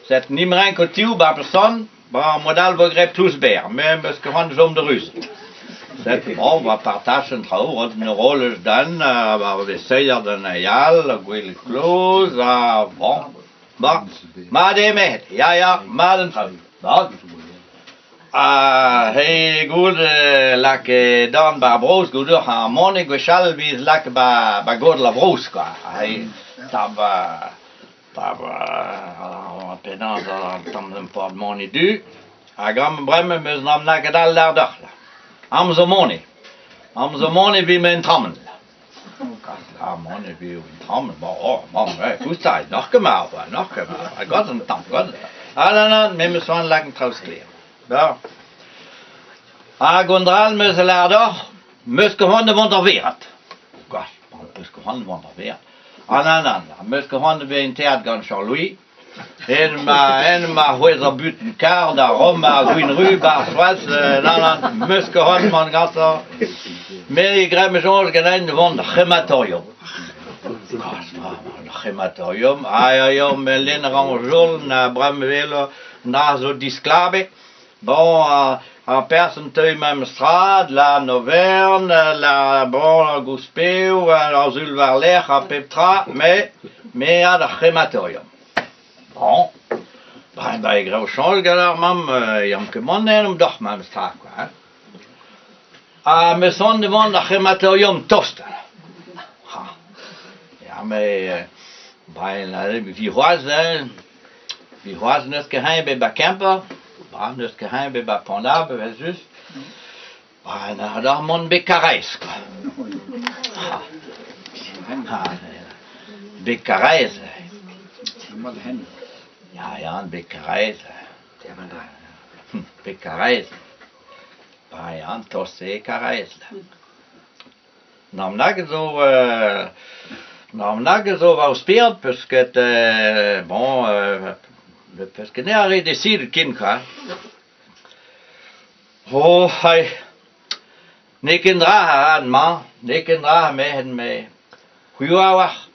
C'est niet meer een kotiel bij persoon. Bon, modal begrijp toesbeer, maar we gaan zo om de rus. Dat bon, we partagen trouw, wat een rol is dan, we zeggen dan ja, goeie kloos, bon, maar die meid, ja, maar een trouw. Bon. Hey, goed, like dan bij broos, goed, harmonie, we zal wie like bij goed la broos, quoi. Hey, tab. Penans tam den pod moni du, a gam bremme mus nam nagadal lardach. Amzomoni vi men tammen. Amzomoni vi men tammen. Oh, man, fustai, nog gemaal. I got een tam, got it. Alanan, me swan lagen trouskleer. Ja. A gondral mus lardach, mus gehonde wonderweert. Gosh, mus gehonde wonderweert. Ananan, mus gehonde weer in theat gan Jean-Louis. En ma huizer buten kar, da Roma, Guinru, Barswas, mus gehonde man gatter. Mais ik heb me zoals gedaan van het crematorium. Het crematorium. Ja, met Lena Rangel, naar Bramwele, naar zo disclabe. Bon, en personne te même strade, la Noverne, la bon, Gouspeu, la Zulvarler, à Petra, mais à la crematorium. Bon. Ben, ik heb zoals gedaan, mam, jam kemonnen, doch, mam, sta quoi. Me sont devant le crematorium toaster. Ja, maar bij wie was net geheim bij Camper, net geheim bij Pondab, wel juist. Maar daar moet bij Carijs. Bij Carijs. Ja, bij Carijs. Bij Carijs. Bij aan toaster Carijs. Namelijk zo wou speelt, parce que bon, parce que n'est rien décidé kind quoi. Oh, hij, ne kindra aan man, ne kindra me, huwa wach.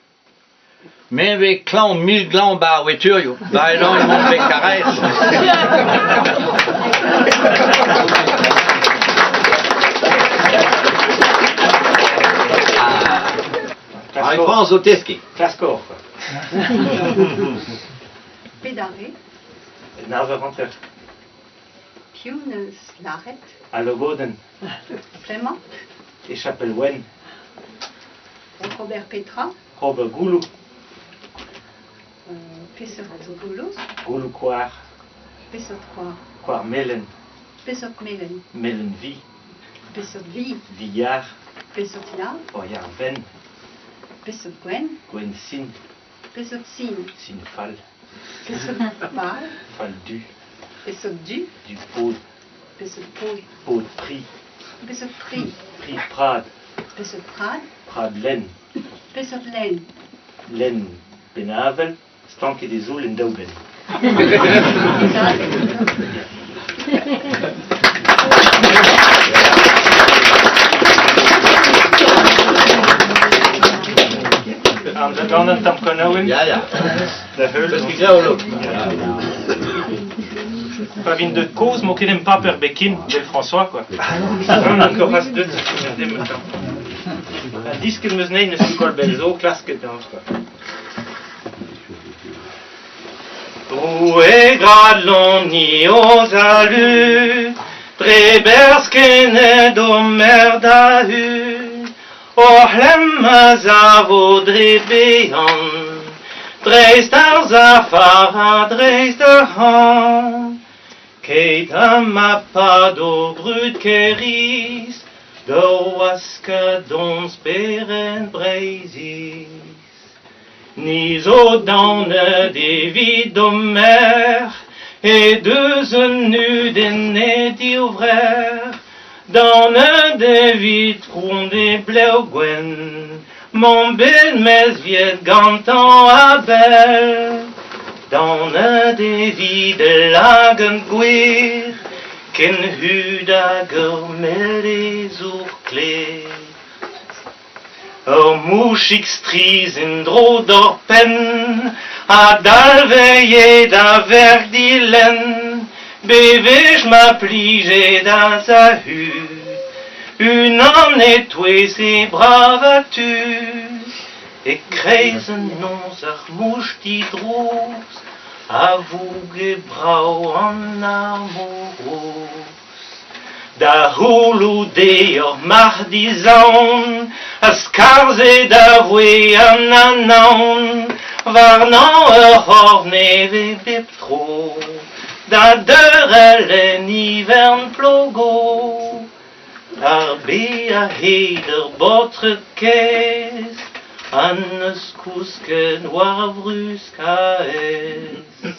Men we clown 1000 clown ba voiture yo, bij dan mon be caresse. Hij prend zo teski. Klascoor. Pédaré, Narveranter. Pioune Slaret, Allogoden. Clément, Et Chapelwen. Robert Petra, Robert Goulou. Pessot Goulos, Goulou Quar. Pessot Croix, Quar Melen. Pessot Melen, Melen Vi. Pessot Vie, Villard. Pessot La, Oyar Ven. Pessot Gwen, Gwen Sin. Pessot Sin, Sin Fall. Pessot Val, Fall Du. Pessot Du, Du Pod. Pessot Paul, Pod Pri. Pessot Pri, Pri Prad. Pessot Prad, Prad Len. Pessot Len, Len Benavel. Stanke des Zoul en Dauben. Aan de gannen tam konouwen. Ja. De heul. Parce que grauw look. Pas vin de cause, mo ket em pa per bekin del François, quoi. On a encore as deut, un disque de meus nein eus skol belzo, klasket dans, quoi. Oe gradlon ni o zalu, dre berskenet o merda hu, o hlemma zavo dre behan, dreist ar zafar dreist ar han, keit am apad o brud keris, do aska dons beren breizis. Ni zo dan de vid o mer, et deus nu den et ivrer, dan de vid kroon de bleu gwen, mon bel mes viet gantan a bel, dan de vid lagen gwir, ken hud a gurmel e zour kler. Ur mouchik striz en dro d'or pen, a dalveillet da verg dilen, bevej ma plije da sa hud, un an etouez e bravatus, e kreiz en nons ar mouch di dros, a voug e brao an amouros. Da houlou deor mardizaon, as karze da voe an anaon, varnan ur horneve bep tro, da deur en hivern plogo, ar be a heder botre kez, an eus kousken war vrusk a ez.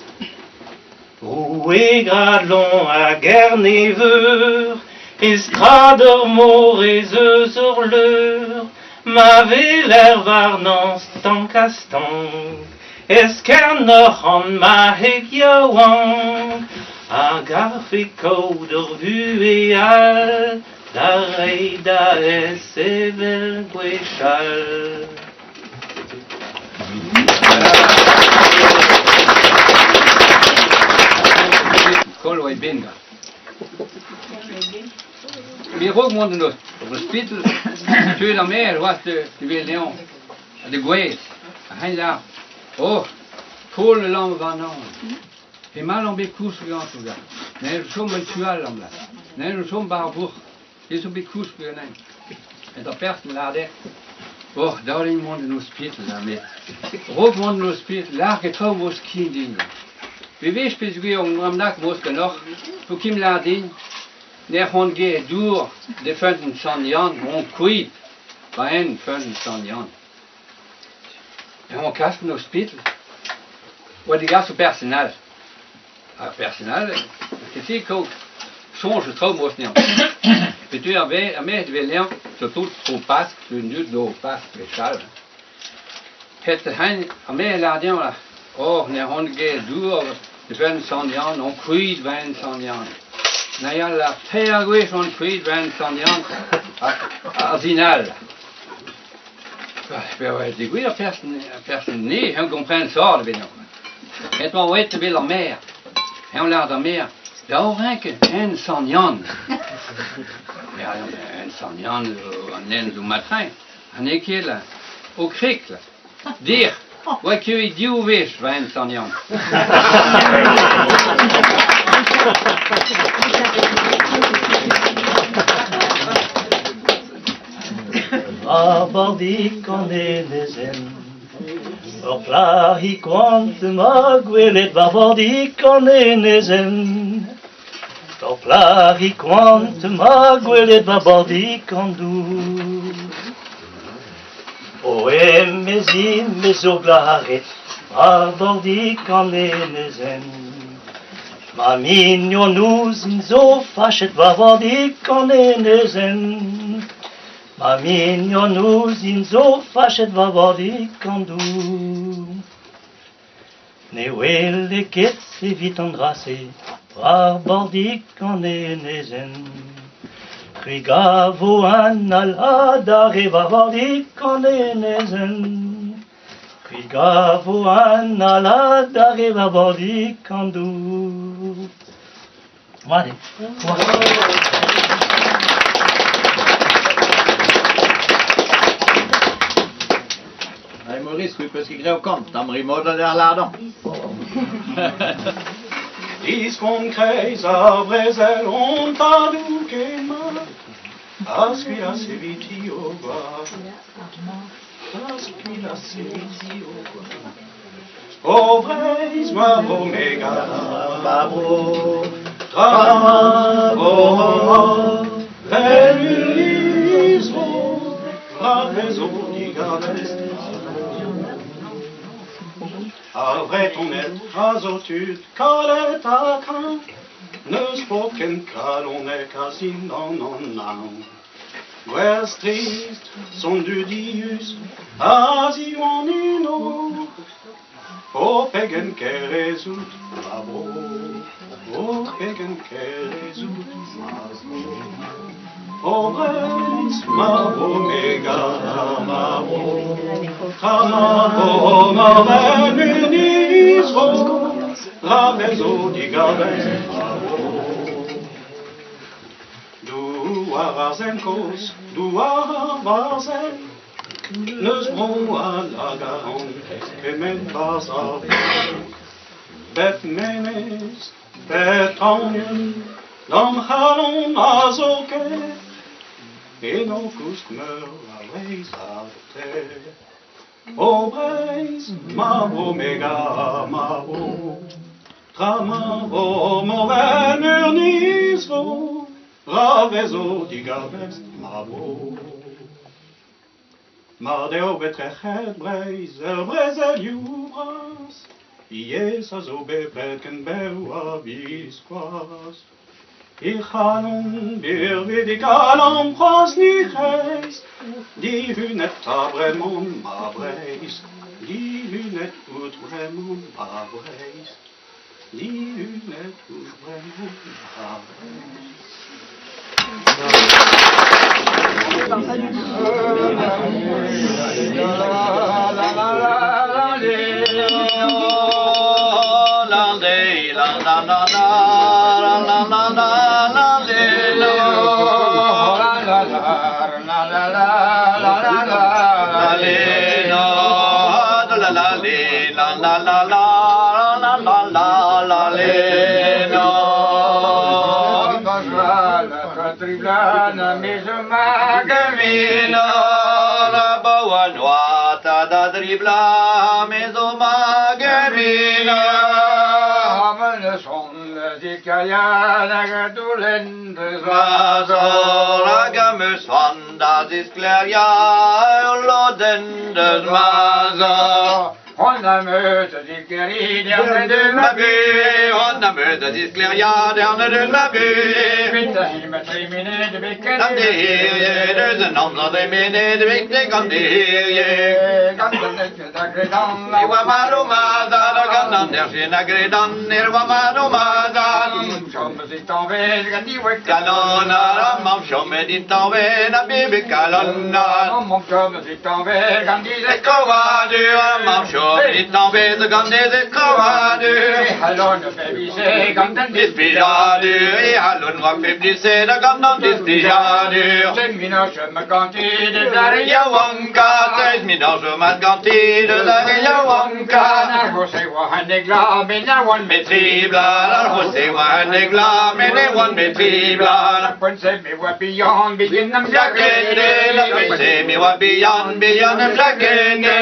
Roue gradlon a gerneveur, estrader mor ez eus ur leur, ma veler varnan stank a stank, eskerner an ma hek yaouank, a garfe koud ur vu e al, La reida es evel guechal. Kolo e benga. Vi rog månde något. Och spittel. Tøler med, was de vil leon. De guet. Han la. Oh. Kolo lam vanan. Et mal en bécouche en tout cas. Mais nous sommes tual là. Nous sommes barbour. Ils sont bécouche que non. Et la perte là de. Oh, dans le monde de nos spittel là mais. Rog monde nos spittel là que trop vos kindin. Vi vet spesifikt om nak måske nok. På Kim Lardin. Når hun går dur, det fandt en sånn Jan. Hun kvit. Var en fandt en sånn Jan. Hun har kastet noe spittel. Og det er så personal. Ja, personal. Det er ikke sånn som tror mås ned. Betyr at med vil jeg så tog på pask, så nyt lå pask ved skalv. Hette han, og med Lardin var når hun går dur, det fandt en sånn Jan. Hun kvit var en sånn Jan. När jag la pergue från Friedman som jag arsenal. Det går personne ni, han comprend ça det nog. Et man vet vill ha mer. Han lärde mer. Det har räckt en sån Jan. Ja, en sån Jan och en du matin. Han är kille och krikla. Dir, vad kan vi du vis var en sån Jan. Abardik on enezen. Orpla hi kwant magwelet babardik on enezen. Orpla hi kwant magwelet babardik on du. Oem mezin mezoglaret babardik on enezen. Ma mignon nous in so fachet babardik on enezen. Ma mignon nous in so fachet babardik on du. Ne welle ket se vit andrasse babardik on enezen. Krigavo an aladare babardik on enezen. Krigavo an aladare babardik on du. Vale. Nej, Maurice, vi ska skriva kant, de rimåder der lader. Is von Kaiser Bresel und Adukema. Asquila sevitio va. Asquila sevitio va. O Breis Mavo Mega Mavo. Mavo. Venulismo. La maison d'Igavest. Après ton être azotud, kalet akan, ne spoken kalon e kasin non. West trist, son du dius, asi uno, o pegen keresut, mabo, o pegen keresut, mabo. O Breis, mabo, mega, mabo, mabo, mabo, la maison d'Igavest, du arazenkos, du arazen, le sbron à la garonne, que men pas à bet menes, bet onion, l'homme halon azoke, et nos cousques meurent à terre. O Breis, mabo, mega, mabo, tramavo, movel, murnisvo, ravezo, d'Igavest, mabo. Mardeo betrechet Breis, Brezel jubras, ies azobe pretken beu avisquas. Ich halon, birvidik alom pras niches, die hunet tabremon ma Breis, die hunet outremon ma Breis, die hunet outremon ma Breis. Triblana, Mizuma, Gavina, La Bawanoata da Dribla, Mizuma, Gavina, Hamene son, Zikayana, Gadulen, Mazor, Agamus Vanda, Ziskleria, Loden, Mazor. On a meute Zikeri, Derne de Ma bu, on a meute Ziskleria, Derne de ma bu. Vitahim, Trimine, de Bekken, Kan de heer je, dus een ander de meneer de week, de kan de heer je. Ewa marumada, da kan dan der sin agredan, erwa marumada. Kalona, mam shomme dit alweer, na bibi kalona. Ekova du, mam shomme dit alweer, de kan deze ekova du. Dispira du, e halon wa pibdise, da kan dan dispira du. Yawanka, tijds middag zo met kantine, de Yawanka. Met tribla, daar hoort waar de gla, met one met tribla. Jakende, la prinse mi wa beyond hem jakende.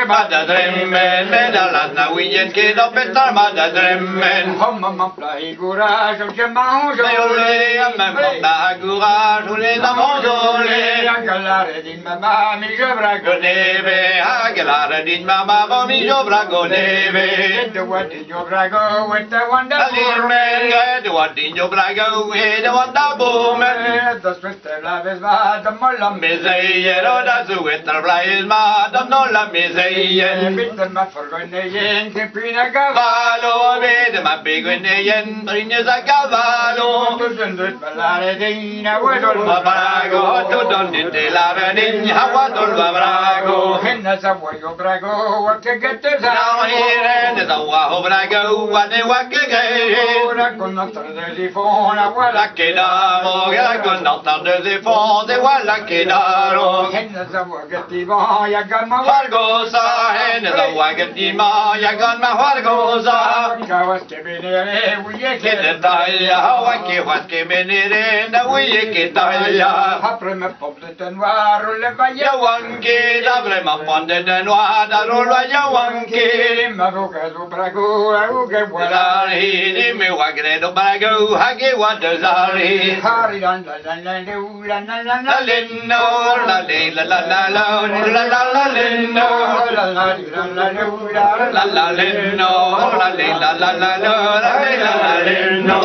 Mada dremmen, med alla na wien kid op het mada dremmen. Meole, mamma gura, jule da mondole. Agalare din mamma, mi jobra goneve. Agalare din mamma, bo mi jobra goneve. The what in your brago, with the wonderful man. The what in your brago, with the wonderful man. The swister love is mad, the molla miserie. Oh, that's the winter blaze mad, the nolla miserie. Bitte ma forgoneien, che prina cavallo. Vede ma begoneien, brinnes a cavallo. Tu dundut ballare dina, wadol brago. Tu dundut la vedin, hawadol brago. Henna sa voglio brago, what to get the down here. And the waho brago, what they walk again. Ora con notre de fona, voilà che damo, la con notre de fona, voilà che daro. Henna sa voglio ya gamma vargosa, henna sa voglio ya gamma vargosa. Kawas che venere, uye che taglia, hawa che venere, na uye che taglia. Apre me poble de noir, le vaya wanke, d'abre ma ponde de noir, da rola ya wanke. Ma voga do brago, uge voilà, ni me wagre do brago, hage wa de zari. Hari la la la la la la la la lino, la la la la la la la la lino, la la la la la la lino, la la la la la la lino.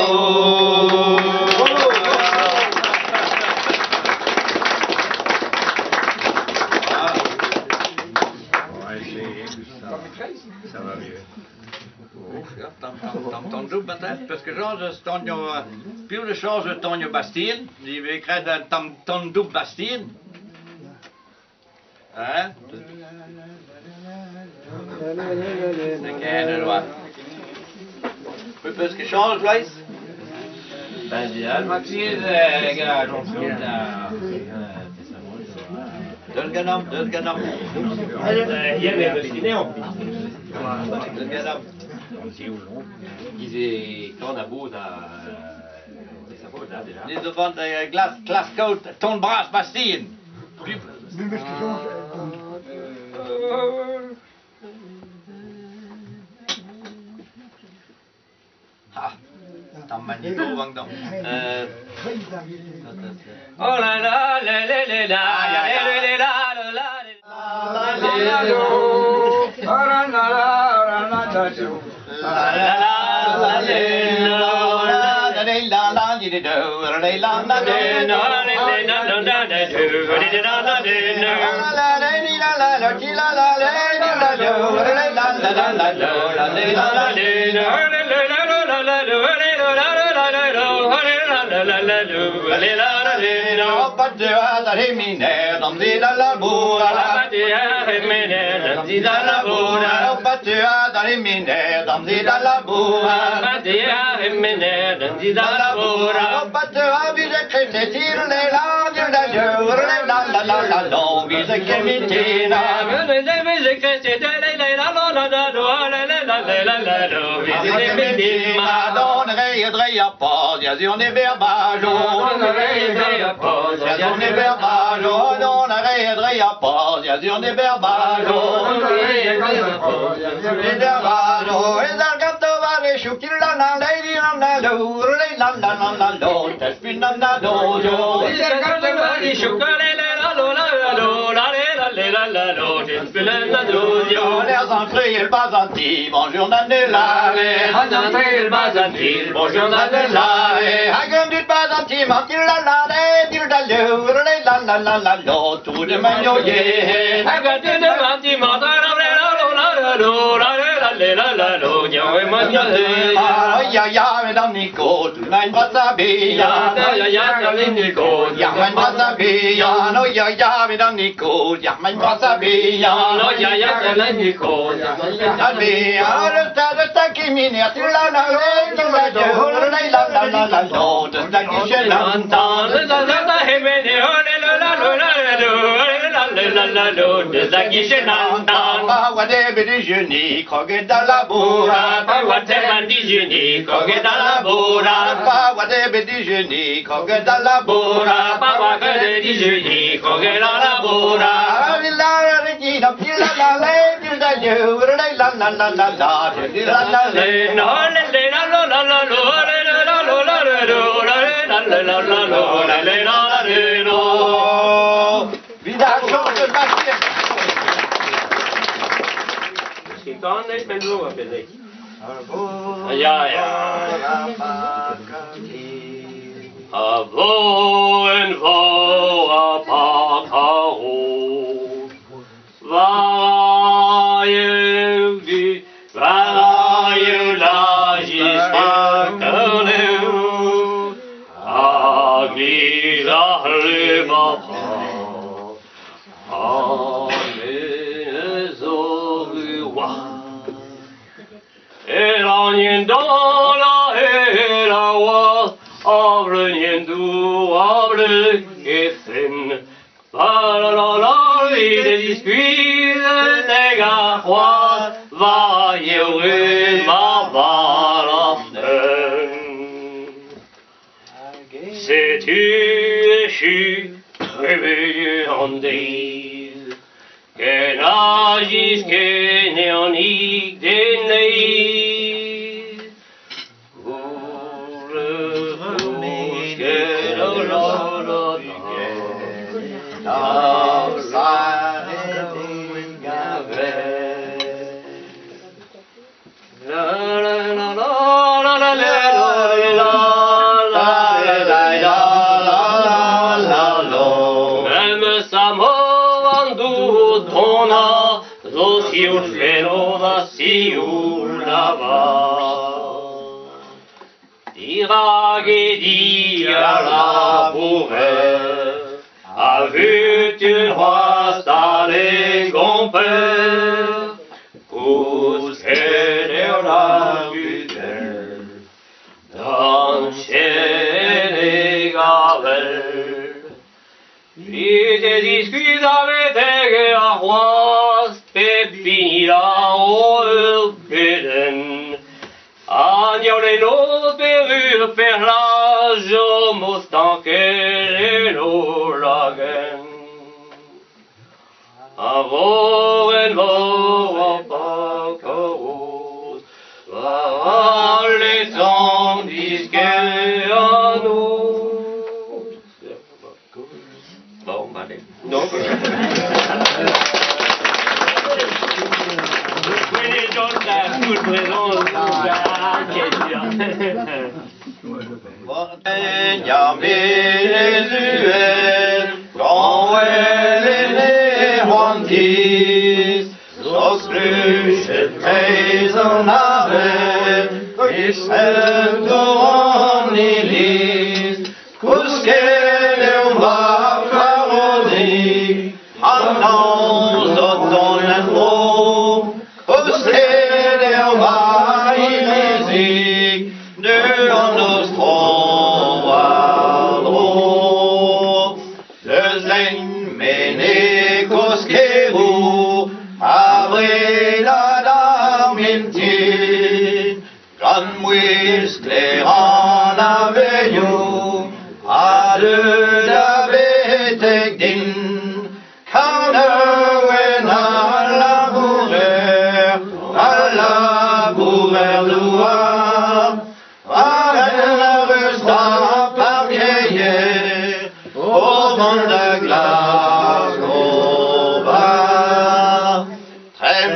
Ça va mieux. Ton doe peut-être, parce que genre, plus de choses de ton Bastien, il veut créer ton double Bastien. Hein? C'est le droit. Parce que change, Blaise? Ben, Mathilde, gars, Dölganam. Ieri è vestito. Dölganam. Ils sont à bout Les devant de glace côte, ton bras Bastien. Ah, t'en manies pas, Wang Dong. Oh là là, la la la la, Is het door Annelies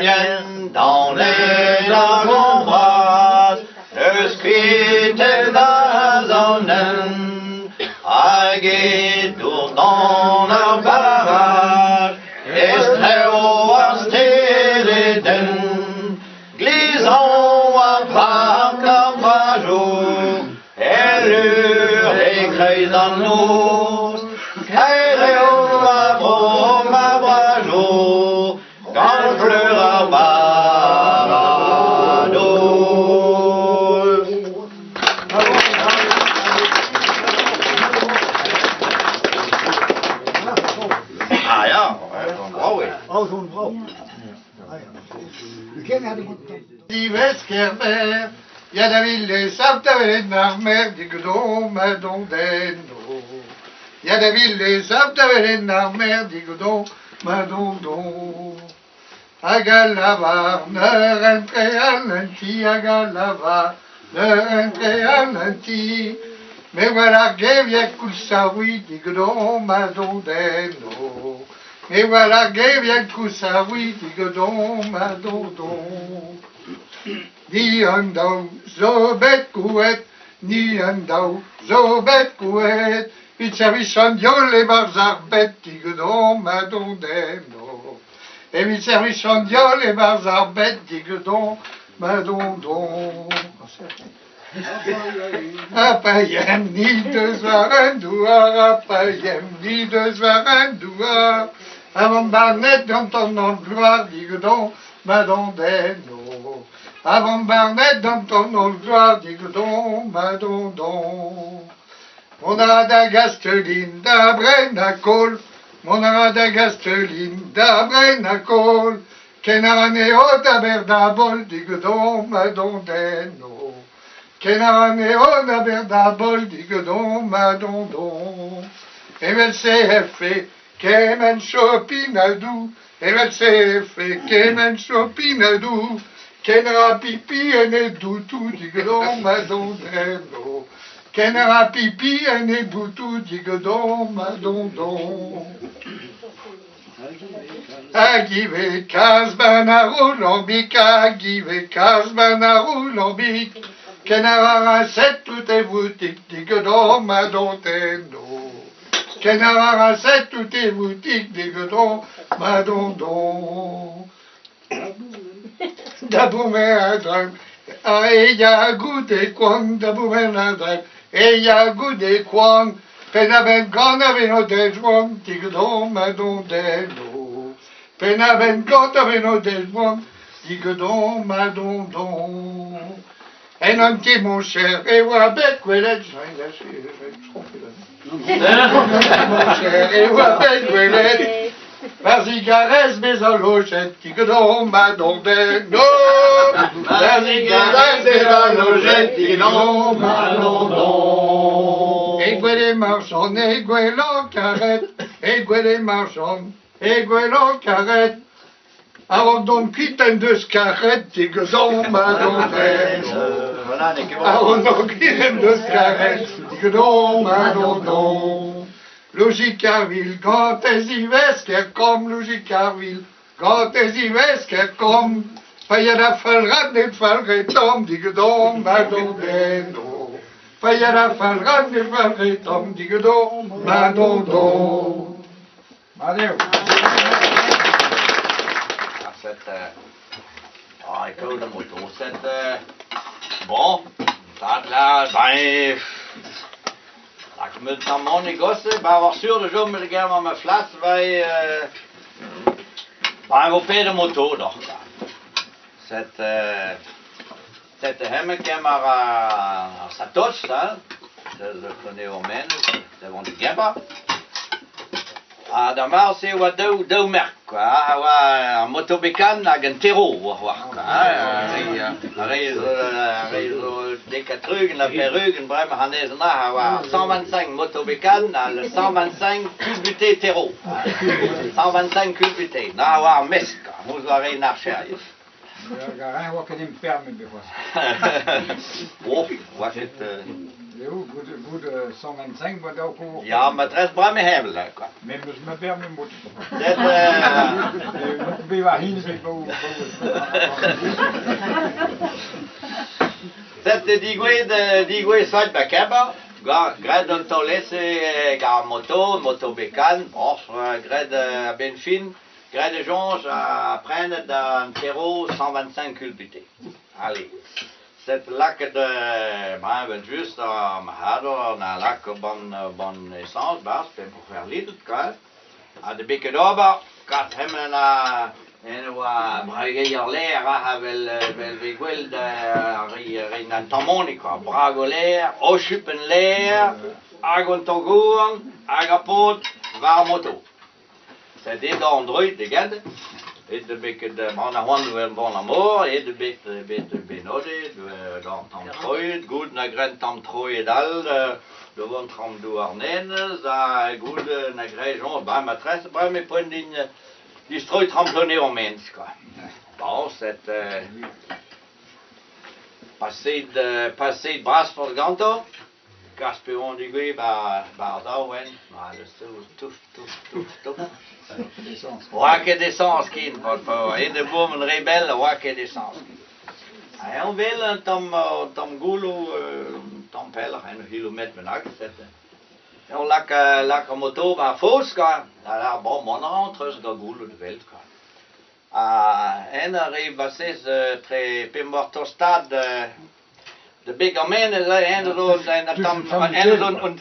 viennent dans les lagons bras, le squite d'azonen, a geht dans leur barrage, estreo a steleden, glissons à parc jour, elur et creuse en nous, caireo a brome a brajo, quand fleur a barado. Ah ja, zo'n vrouw is. Oh, zo'n vrouw. U kent haar goed. Die Westkermer, ja da ville saptavelen naar mer, die gedom don deno. Ja da ville saptavelen naar mer, die gedom don. Agalava, ne rentre alenti, agalava, ne rentre alenti. Mais voilà que vient Koussaoui, die gedom don deno. Mais voilà que vient Koussaoui, die gedom don. Ni een dauw, zo bet koet, ni een dauw, zo bet koet. It service van jole barzar bet, die gedom don deno. Et it service van jole barzar bet, die gedom don. Apayem niet de zwaren doer, apayem niet de zwaren doer. Avant Barnet dans ton gloire, die gedom don deno. Avant Barnet dans ton gloire, die gedom don. Mon ada gasteline d'Abrenacol, mon ada gasteline d'Abrenacol, Kenarane d'Aberdabol, die gedom don deno. Kenarane d'Aberdabol, die gedom don. MLCF, Kemen Chopinadou, MLCF, Kemen Chopinadou, Kenara pipi ene doutou, die gedom don deno. Kenara pipi ene doutou, die gedom don. Agive kasbanarou lambik, agive kasbanarou lambik. Kenara set tout est boutique, die gedom don deno. Kenara set tout est boutique, die gedom don. Daboumer eya goede kwang, daboumer eya goede kwang. Penaben gana vino dejwang, tigedom don deno. Penaben gana vino dejwang, tigedom don. En un petit mon cher, et wabet kwelet, mon cher, et wabet kwelet. Vas-y, caresse mes horlogettes, tigedom don deno. Vas-y, caresse mes horlogettes, tigedom don. Aiguë les marchands, aiguë l'encarette, aiguë les marchands, aiguë l'encarette. Avant donc quitte de scarrette, tigedom don deno. Avant donc quitte de scarrette, tigedom don. Logicarville, quand tes ivesker kom, Logicarville, quand tes ivesker kom. Fajara falrat net falretom, tigedom don deno. Fajara falrat net falretom, tigedom don. Adeu. École de moto, bon, ça là, ben, ik moet naar mijn negotie, maar was zuur de zomer ik helemaal mijn fles bij op de motor nog. Zet de hemmetje maar sa touch, hè? Dat is van de dat want ik heb. Dan was hij wat doe merk, een motorbecaan naar een terror, des Katrugen, la Perrugen, bref, on est là, 125 motorbecaan, 125 culbutés terreau. 125 culbutés. Nou, waar mis, moest wel een naar Scherjes. Ja, wat kan je hem permen bijvoorbeeld? Oh, was het... hoe, goed 125 wordt ook hoog. Ja, maîtresse bra med hemel där, quoi. Men hvis man bär med mot. Det Vi var henne vi bo. det de går side by caba. Gred on tolese gar moto becan, gred ben fin, gred jonge à prendre d'un terreau 125 culbuté. Allez. C'est lac de ben juste on a lac bon essence bas pour faire litre quoi. À de beke doba, kat hem na en wa brager l'air havel vigwel de en harmonica brago l'air o schuppen l'air agon togoon agapot var moto. C'est des d'android de gade. Et de beke de man a hwan bon amour et de bete benode dans tamtroid good na gren tamtroid al de von tram do arnen za good na grejon ba maîtresse ba me point di stroi tramplonné en mens quoi. Bon c'est passé de bras pour le ganto Gasperon du gui ba dawen ma le tout Wakke d'essence kin, et de bomen rebelle, wakke d'essence kin. En on wil tam gulo, tam peller, en kilometer met akzette. En on lak moto ba fos ka, la bon mon rentre ga gulo de welt ka. En arrive ses tre pemortostad de big amene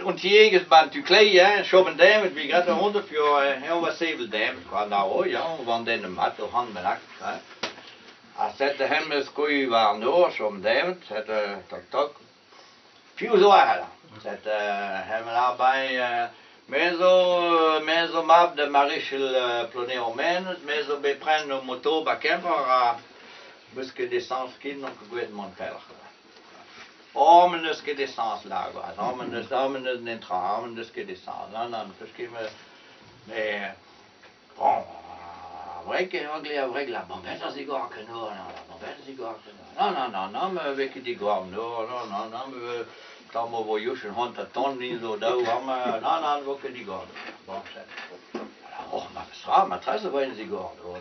und jäges band tu klei schoben dem wie gerade 100 für was 7 dem kan nou ja van den mat hand met ak a set de hem skoi war no schoben dem set tak più zo hala set hem la bij mezo map de marichel ploné au men mezo be prendre moto ba camper busque d'essence kin donc goet mon père. Ominous gedessans lago, ominous n'entra, ominous gedessans. Non, parce que mais bon, vrai que vrai la bombette à cigare que non, la bombette à cigare que non, mais avec des gommes, non, mais tant me voyons je rentre à ton ni zo da, non, avec des gommes. Bon, c'est. Oh, ma trace va une cigare, non.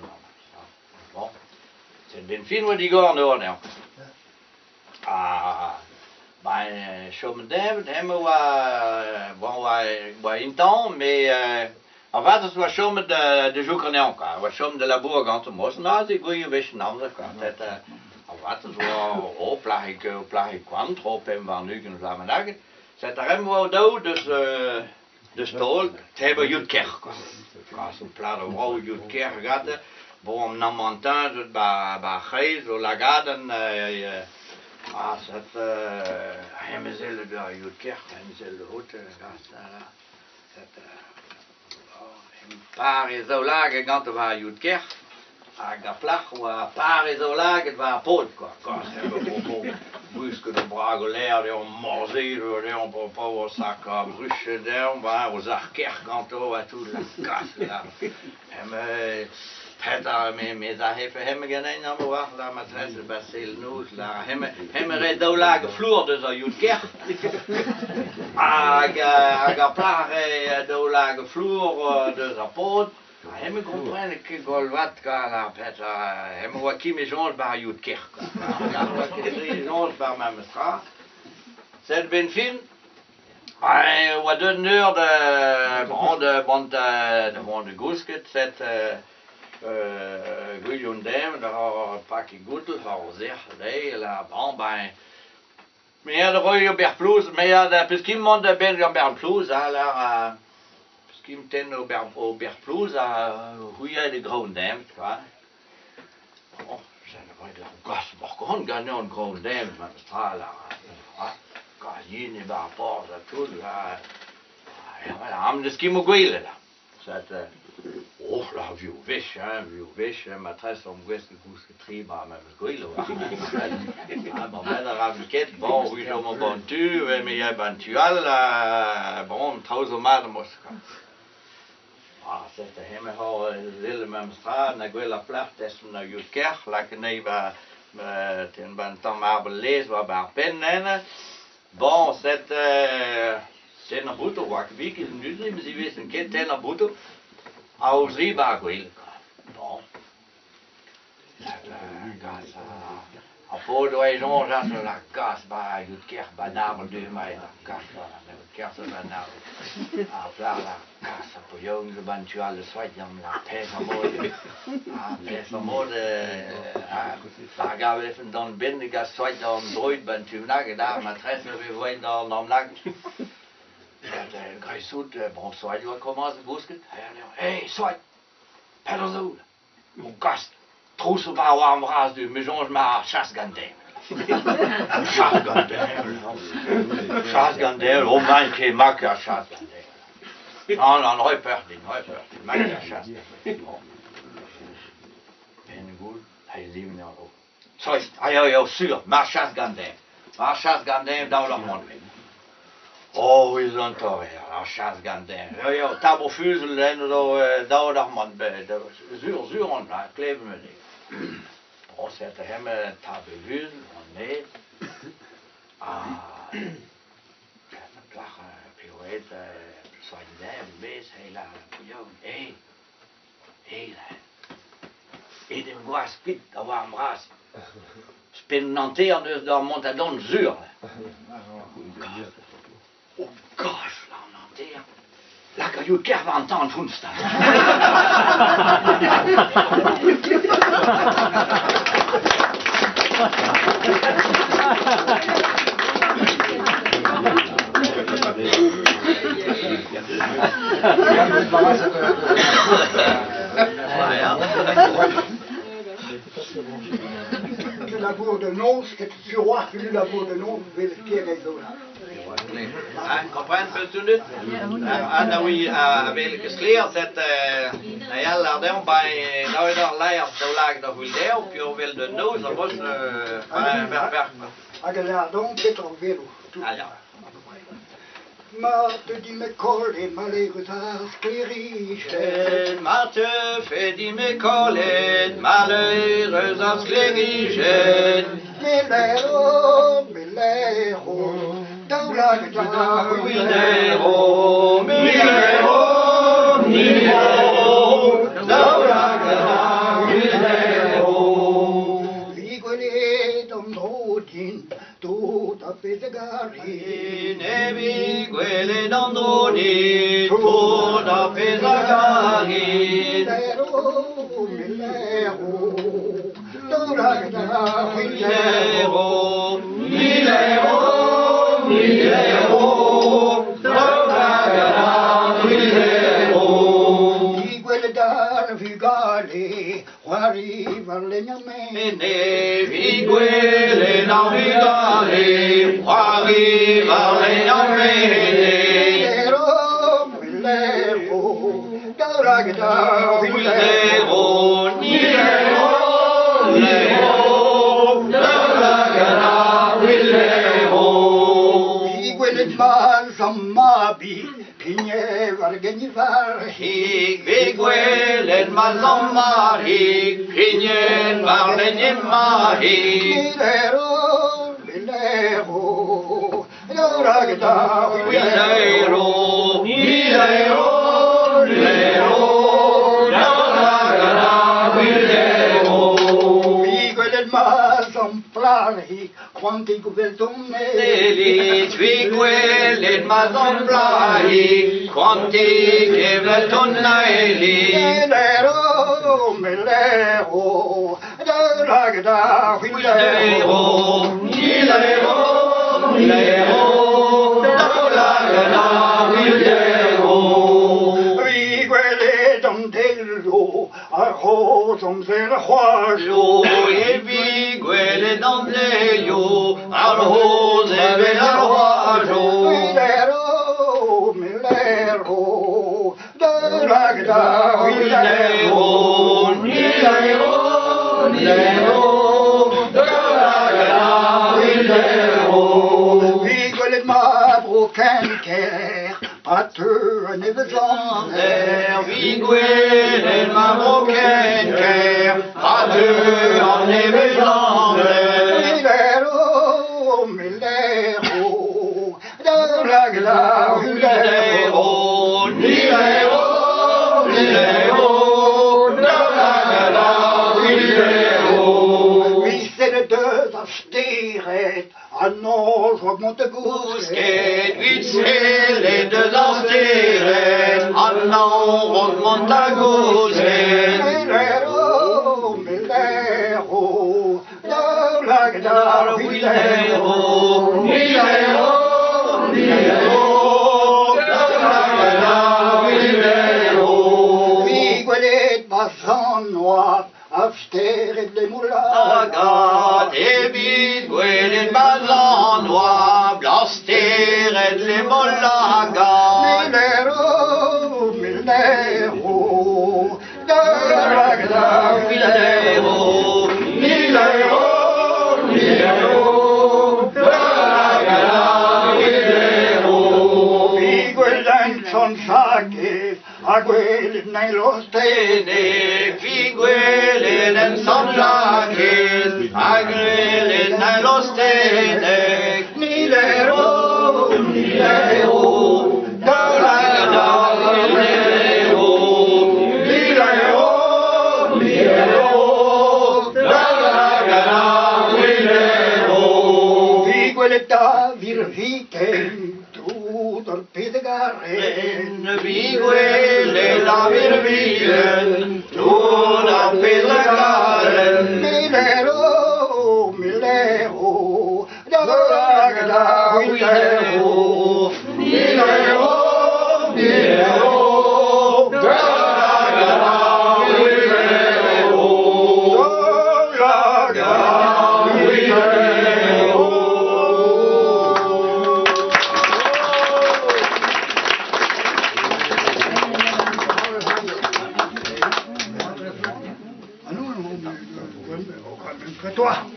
Bon, c'est den film où des gommes, non. Ben, Chaume David, hemme wa in temps, mais en fait, c'est Chaume de Joucrenon, quoi. Wa Chaume de la Bourg, en tout cas, c'est goeie wish namen, quoi. En fait, c'est plagig kwam, trop hem van nugen vlamenagen. C'est hem wa do, dus stol, hebben Jutkerk, quoi. Zo'n plade wou Jutkerk gade, bon, na montagne, ba gees, o lagaden, c'est hemmezel de Jutkerk, hemmezel de hoete, c'est paar is zo laag, gant waar Jutkerk, aga plach, wa paar is zo laag, het waar poot, quoi. Brusque de bragolaire, de on morzé, de on propos sac à bruche d'herbe, aux arcaires, gant à tout la casse là. Peter met daar even hem geen aan wacht, la maîtresse Basile nous la hem red do lage vloer dus al Jutkerk. Aga plare do lage vloer dus al poot. Hem comprenne que golvat ka la Peter hem wa ki me jonge ba Jutkerk. Wa ki jonge ba ma mestra. C'est ben fin. Wa de neur de gusket c'est Guillaume Dem, daar har pakje goedel, har zeer, nee, la bon ben. Maar ja, de rode berploes, maar ja, de peskim man de ben berploes, la peskim ten o berploes, hoe jij de groen Dem, quoi. Oh, zijn er wel gas, maar gewoon gaan nou een groen Dem, maar de strala, gas hier niet bij rapport, dat tout, ja, maar de skim ook wel, dat. Oh, la viu vish, maîtresse om gwest de gous getrieben am goilo. Bon, ben la raviquette, bon, oui, je m'en bon tu, mais ya bantual, bon, trouzo madamos. Zette hem ho zille mem straat, na gwela placht des na Jutkerk, la neva ten ban tam abel lees wa ba pen nene. Bon, c'est un bout, wie is het nu, maar ze wisten geen ten bout, als riba gwil. Bon. Apoi doi gens là sur la casse, bah, il ker banal de mai la casse là, le ker sur banal. Après la casse, pour jong le bantual le soit dans la paix en mode. Paix en mode, la gave even dan binnen gas soit dans droid bantunaga daar maîtresse we voit dans lag. Het grijsoet, bon soit doit commencer busket. Hey, soit. Perdon. Mon gast. Trop se va avoir un bras de mélange ma chasse gandem. Chasse gandem. Chasse gandem, au moins qui marque la chasse gandem. Non, reperding, marque la chasse gandem. Ben goed, hij is even nou. Zo is het, ja, sûr, ma chasse gandem. Ma chasse gandem dans le monde. Oh, ils ont tort, la chasse gandem. Ja, tabofuzel en daar nog man bij. Zuur, on a kleven me niet. Bon, c'est hem tabelus, on est. Plach, pirouette, soigner, bes, hela, pouillon, et de moi spit, d'avoir un bras. Spinanté en dus dans montadon zuur. Oh gosh, là, on enterre. Là, quand je kerf entendre Funstad. Le labour de Nons, et tu roi le labour de Nons, vous le Pierre et Zola. Comprendre peut-tu niet? En we hebben geleerd dat heel lang bij nou daar leert zo lang dat we daar op je wil de noos dat was ver. Agela donc c'est en vélo. Ma te dit me colle malheureux sclérige. Ma te fait dit me colle malheureux sclérige. Milero, dans la Milero, dans la Milero. Vigole d'Androdin, tout à fait égaré. Vigole d'Androdin, tout à fait égaré. Milero, dans la Milero, arriva legnamente, Viguele navigare, arriva legnamente. Millero, Daragda, Millero, Millero, Daragda, Millero. Viguele mazamabi, Pigne vargenivar, Viguele mazamabi, Pigne vargenivar. Millero, Millero, Daragda, Millero, Millero, Millero, Daragda, Millero. Viguele mazamplari, quanti guverdomne, Viguele mazamplari, quanti guverdomne. Millero, Millero, Daragda, Millero, Millero, Millero, Daragda, Millero. Viguele dandello, arrosum zerroajo, E Viguele dandello, arrose velarroajo. Millero, Millero, Daragda, Millero, Millero, Millero, Daragda, Millero. Viguele mabro canker, pâteux nevezander, Viguele marocaine, à deux en événement. Millero, Millero, Ah non, je remonte gauche. Et vite c'est les deux austères. Ah non, remonte à gauche. Milero, milero, de la guitare, milero, milero, milero, de la guitare, milero. Miguelet basson noir, absteret les moulins. Agathe et Miguel Bazan noir, blaster et les molagas. Milero, milero, de la guitare, milero, milero, milero, de la guitare, milero. Miguel en son saques, Aguel en los Tene, figuelen en son jaques, agrelen en los tene, Milero, milero, de la guitare, milero, milero, milero, de la guitare, milero. Migueletta virviten, tu torpede garren, Miguel la virvilen, una pedagaren. Milero, milero, de la guitare, milero, milero, milero, de la guitare, milero, de la guitare, milero. Ah non, non, toi.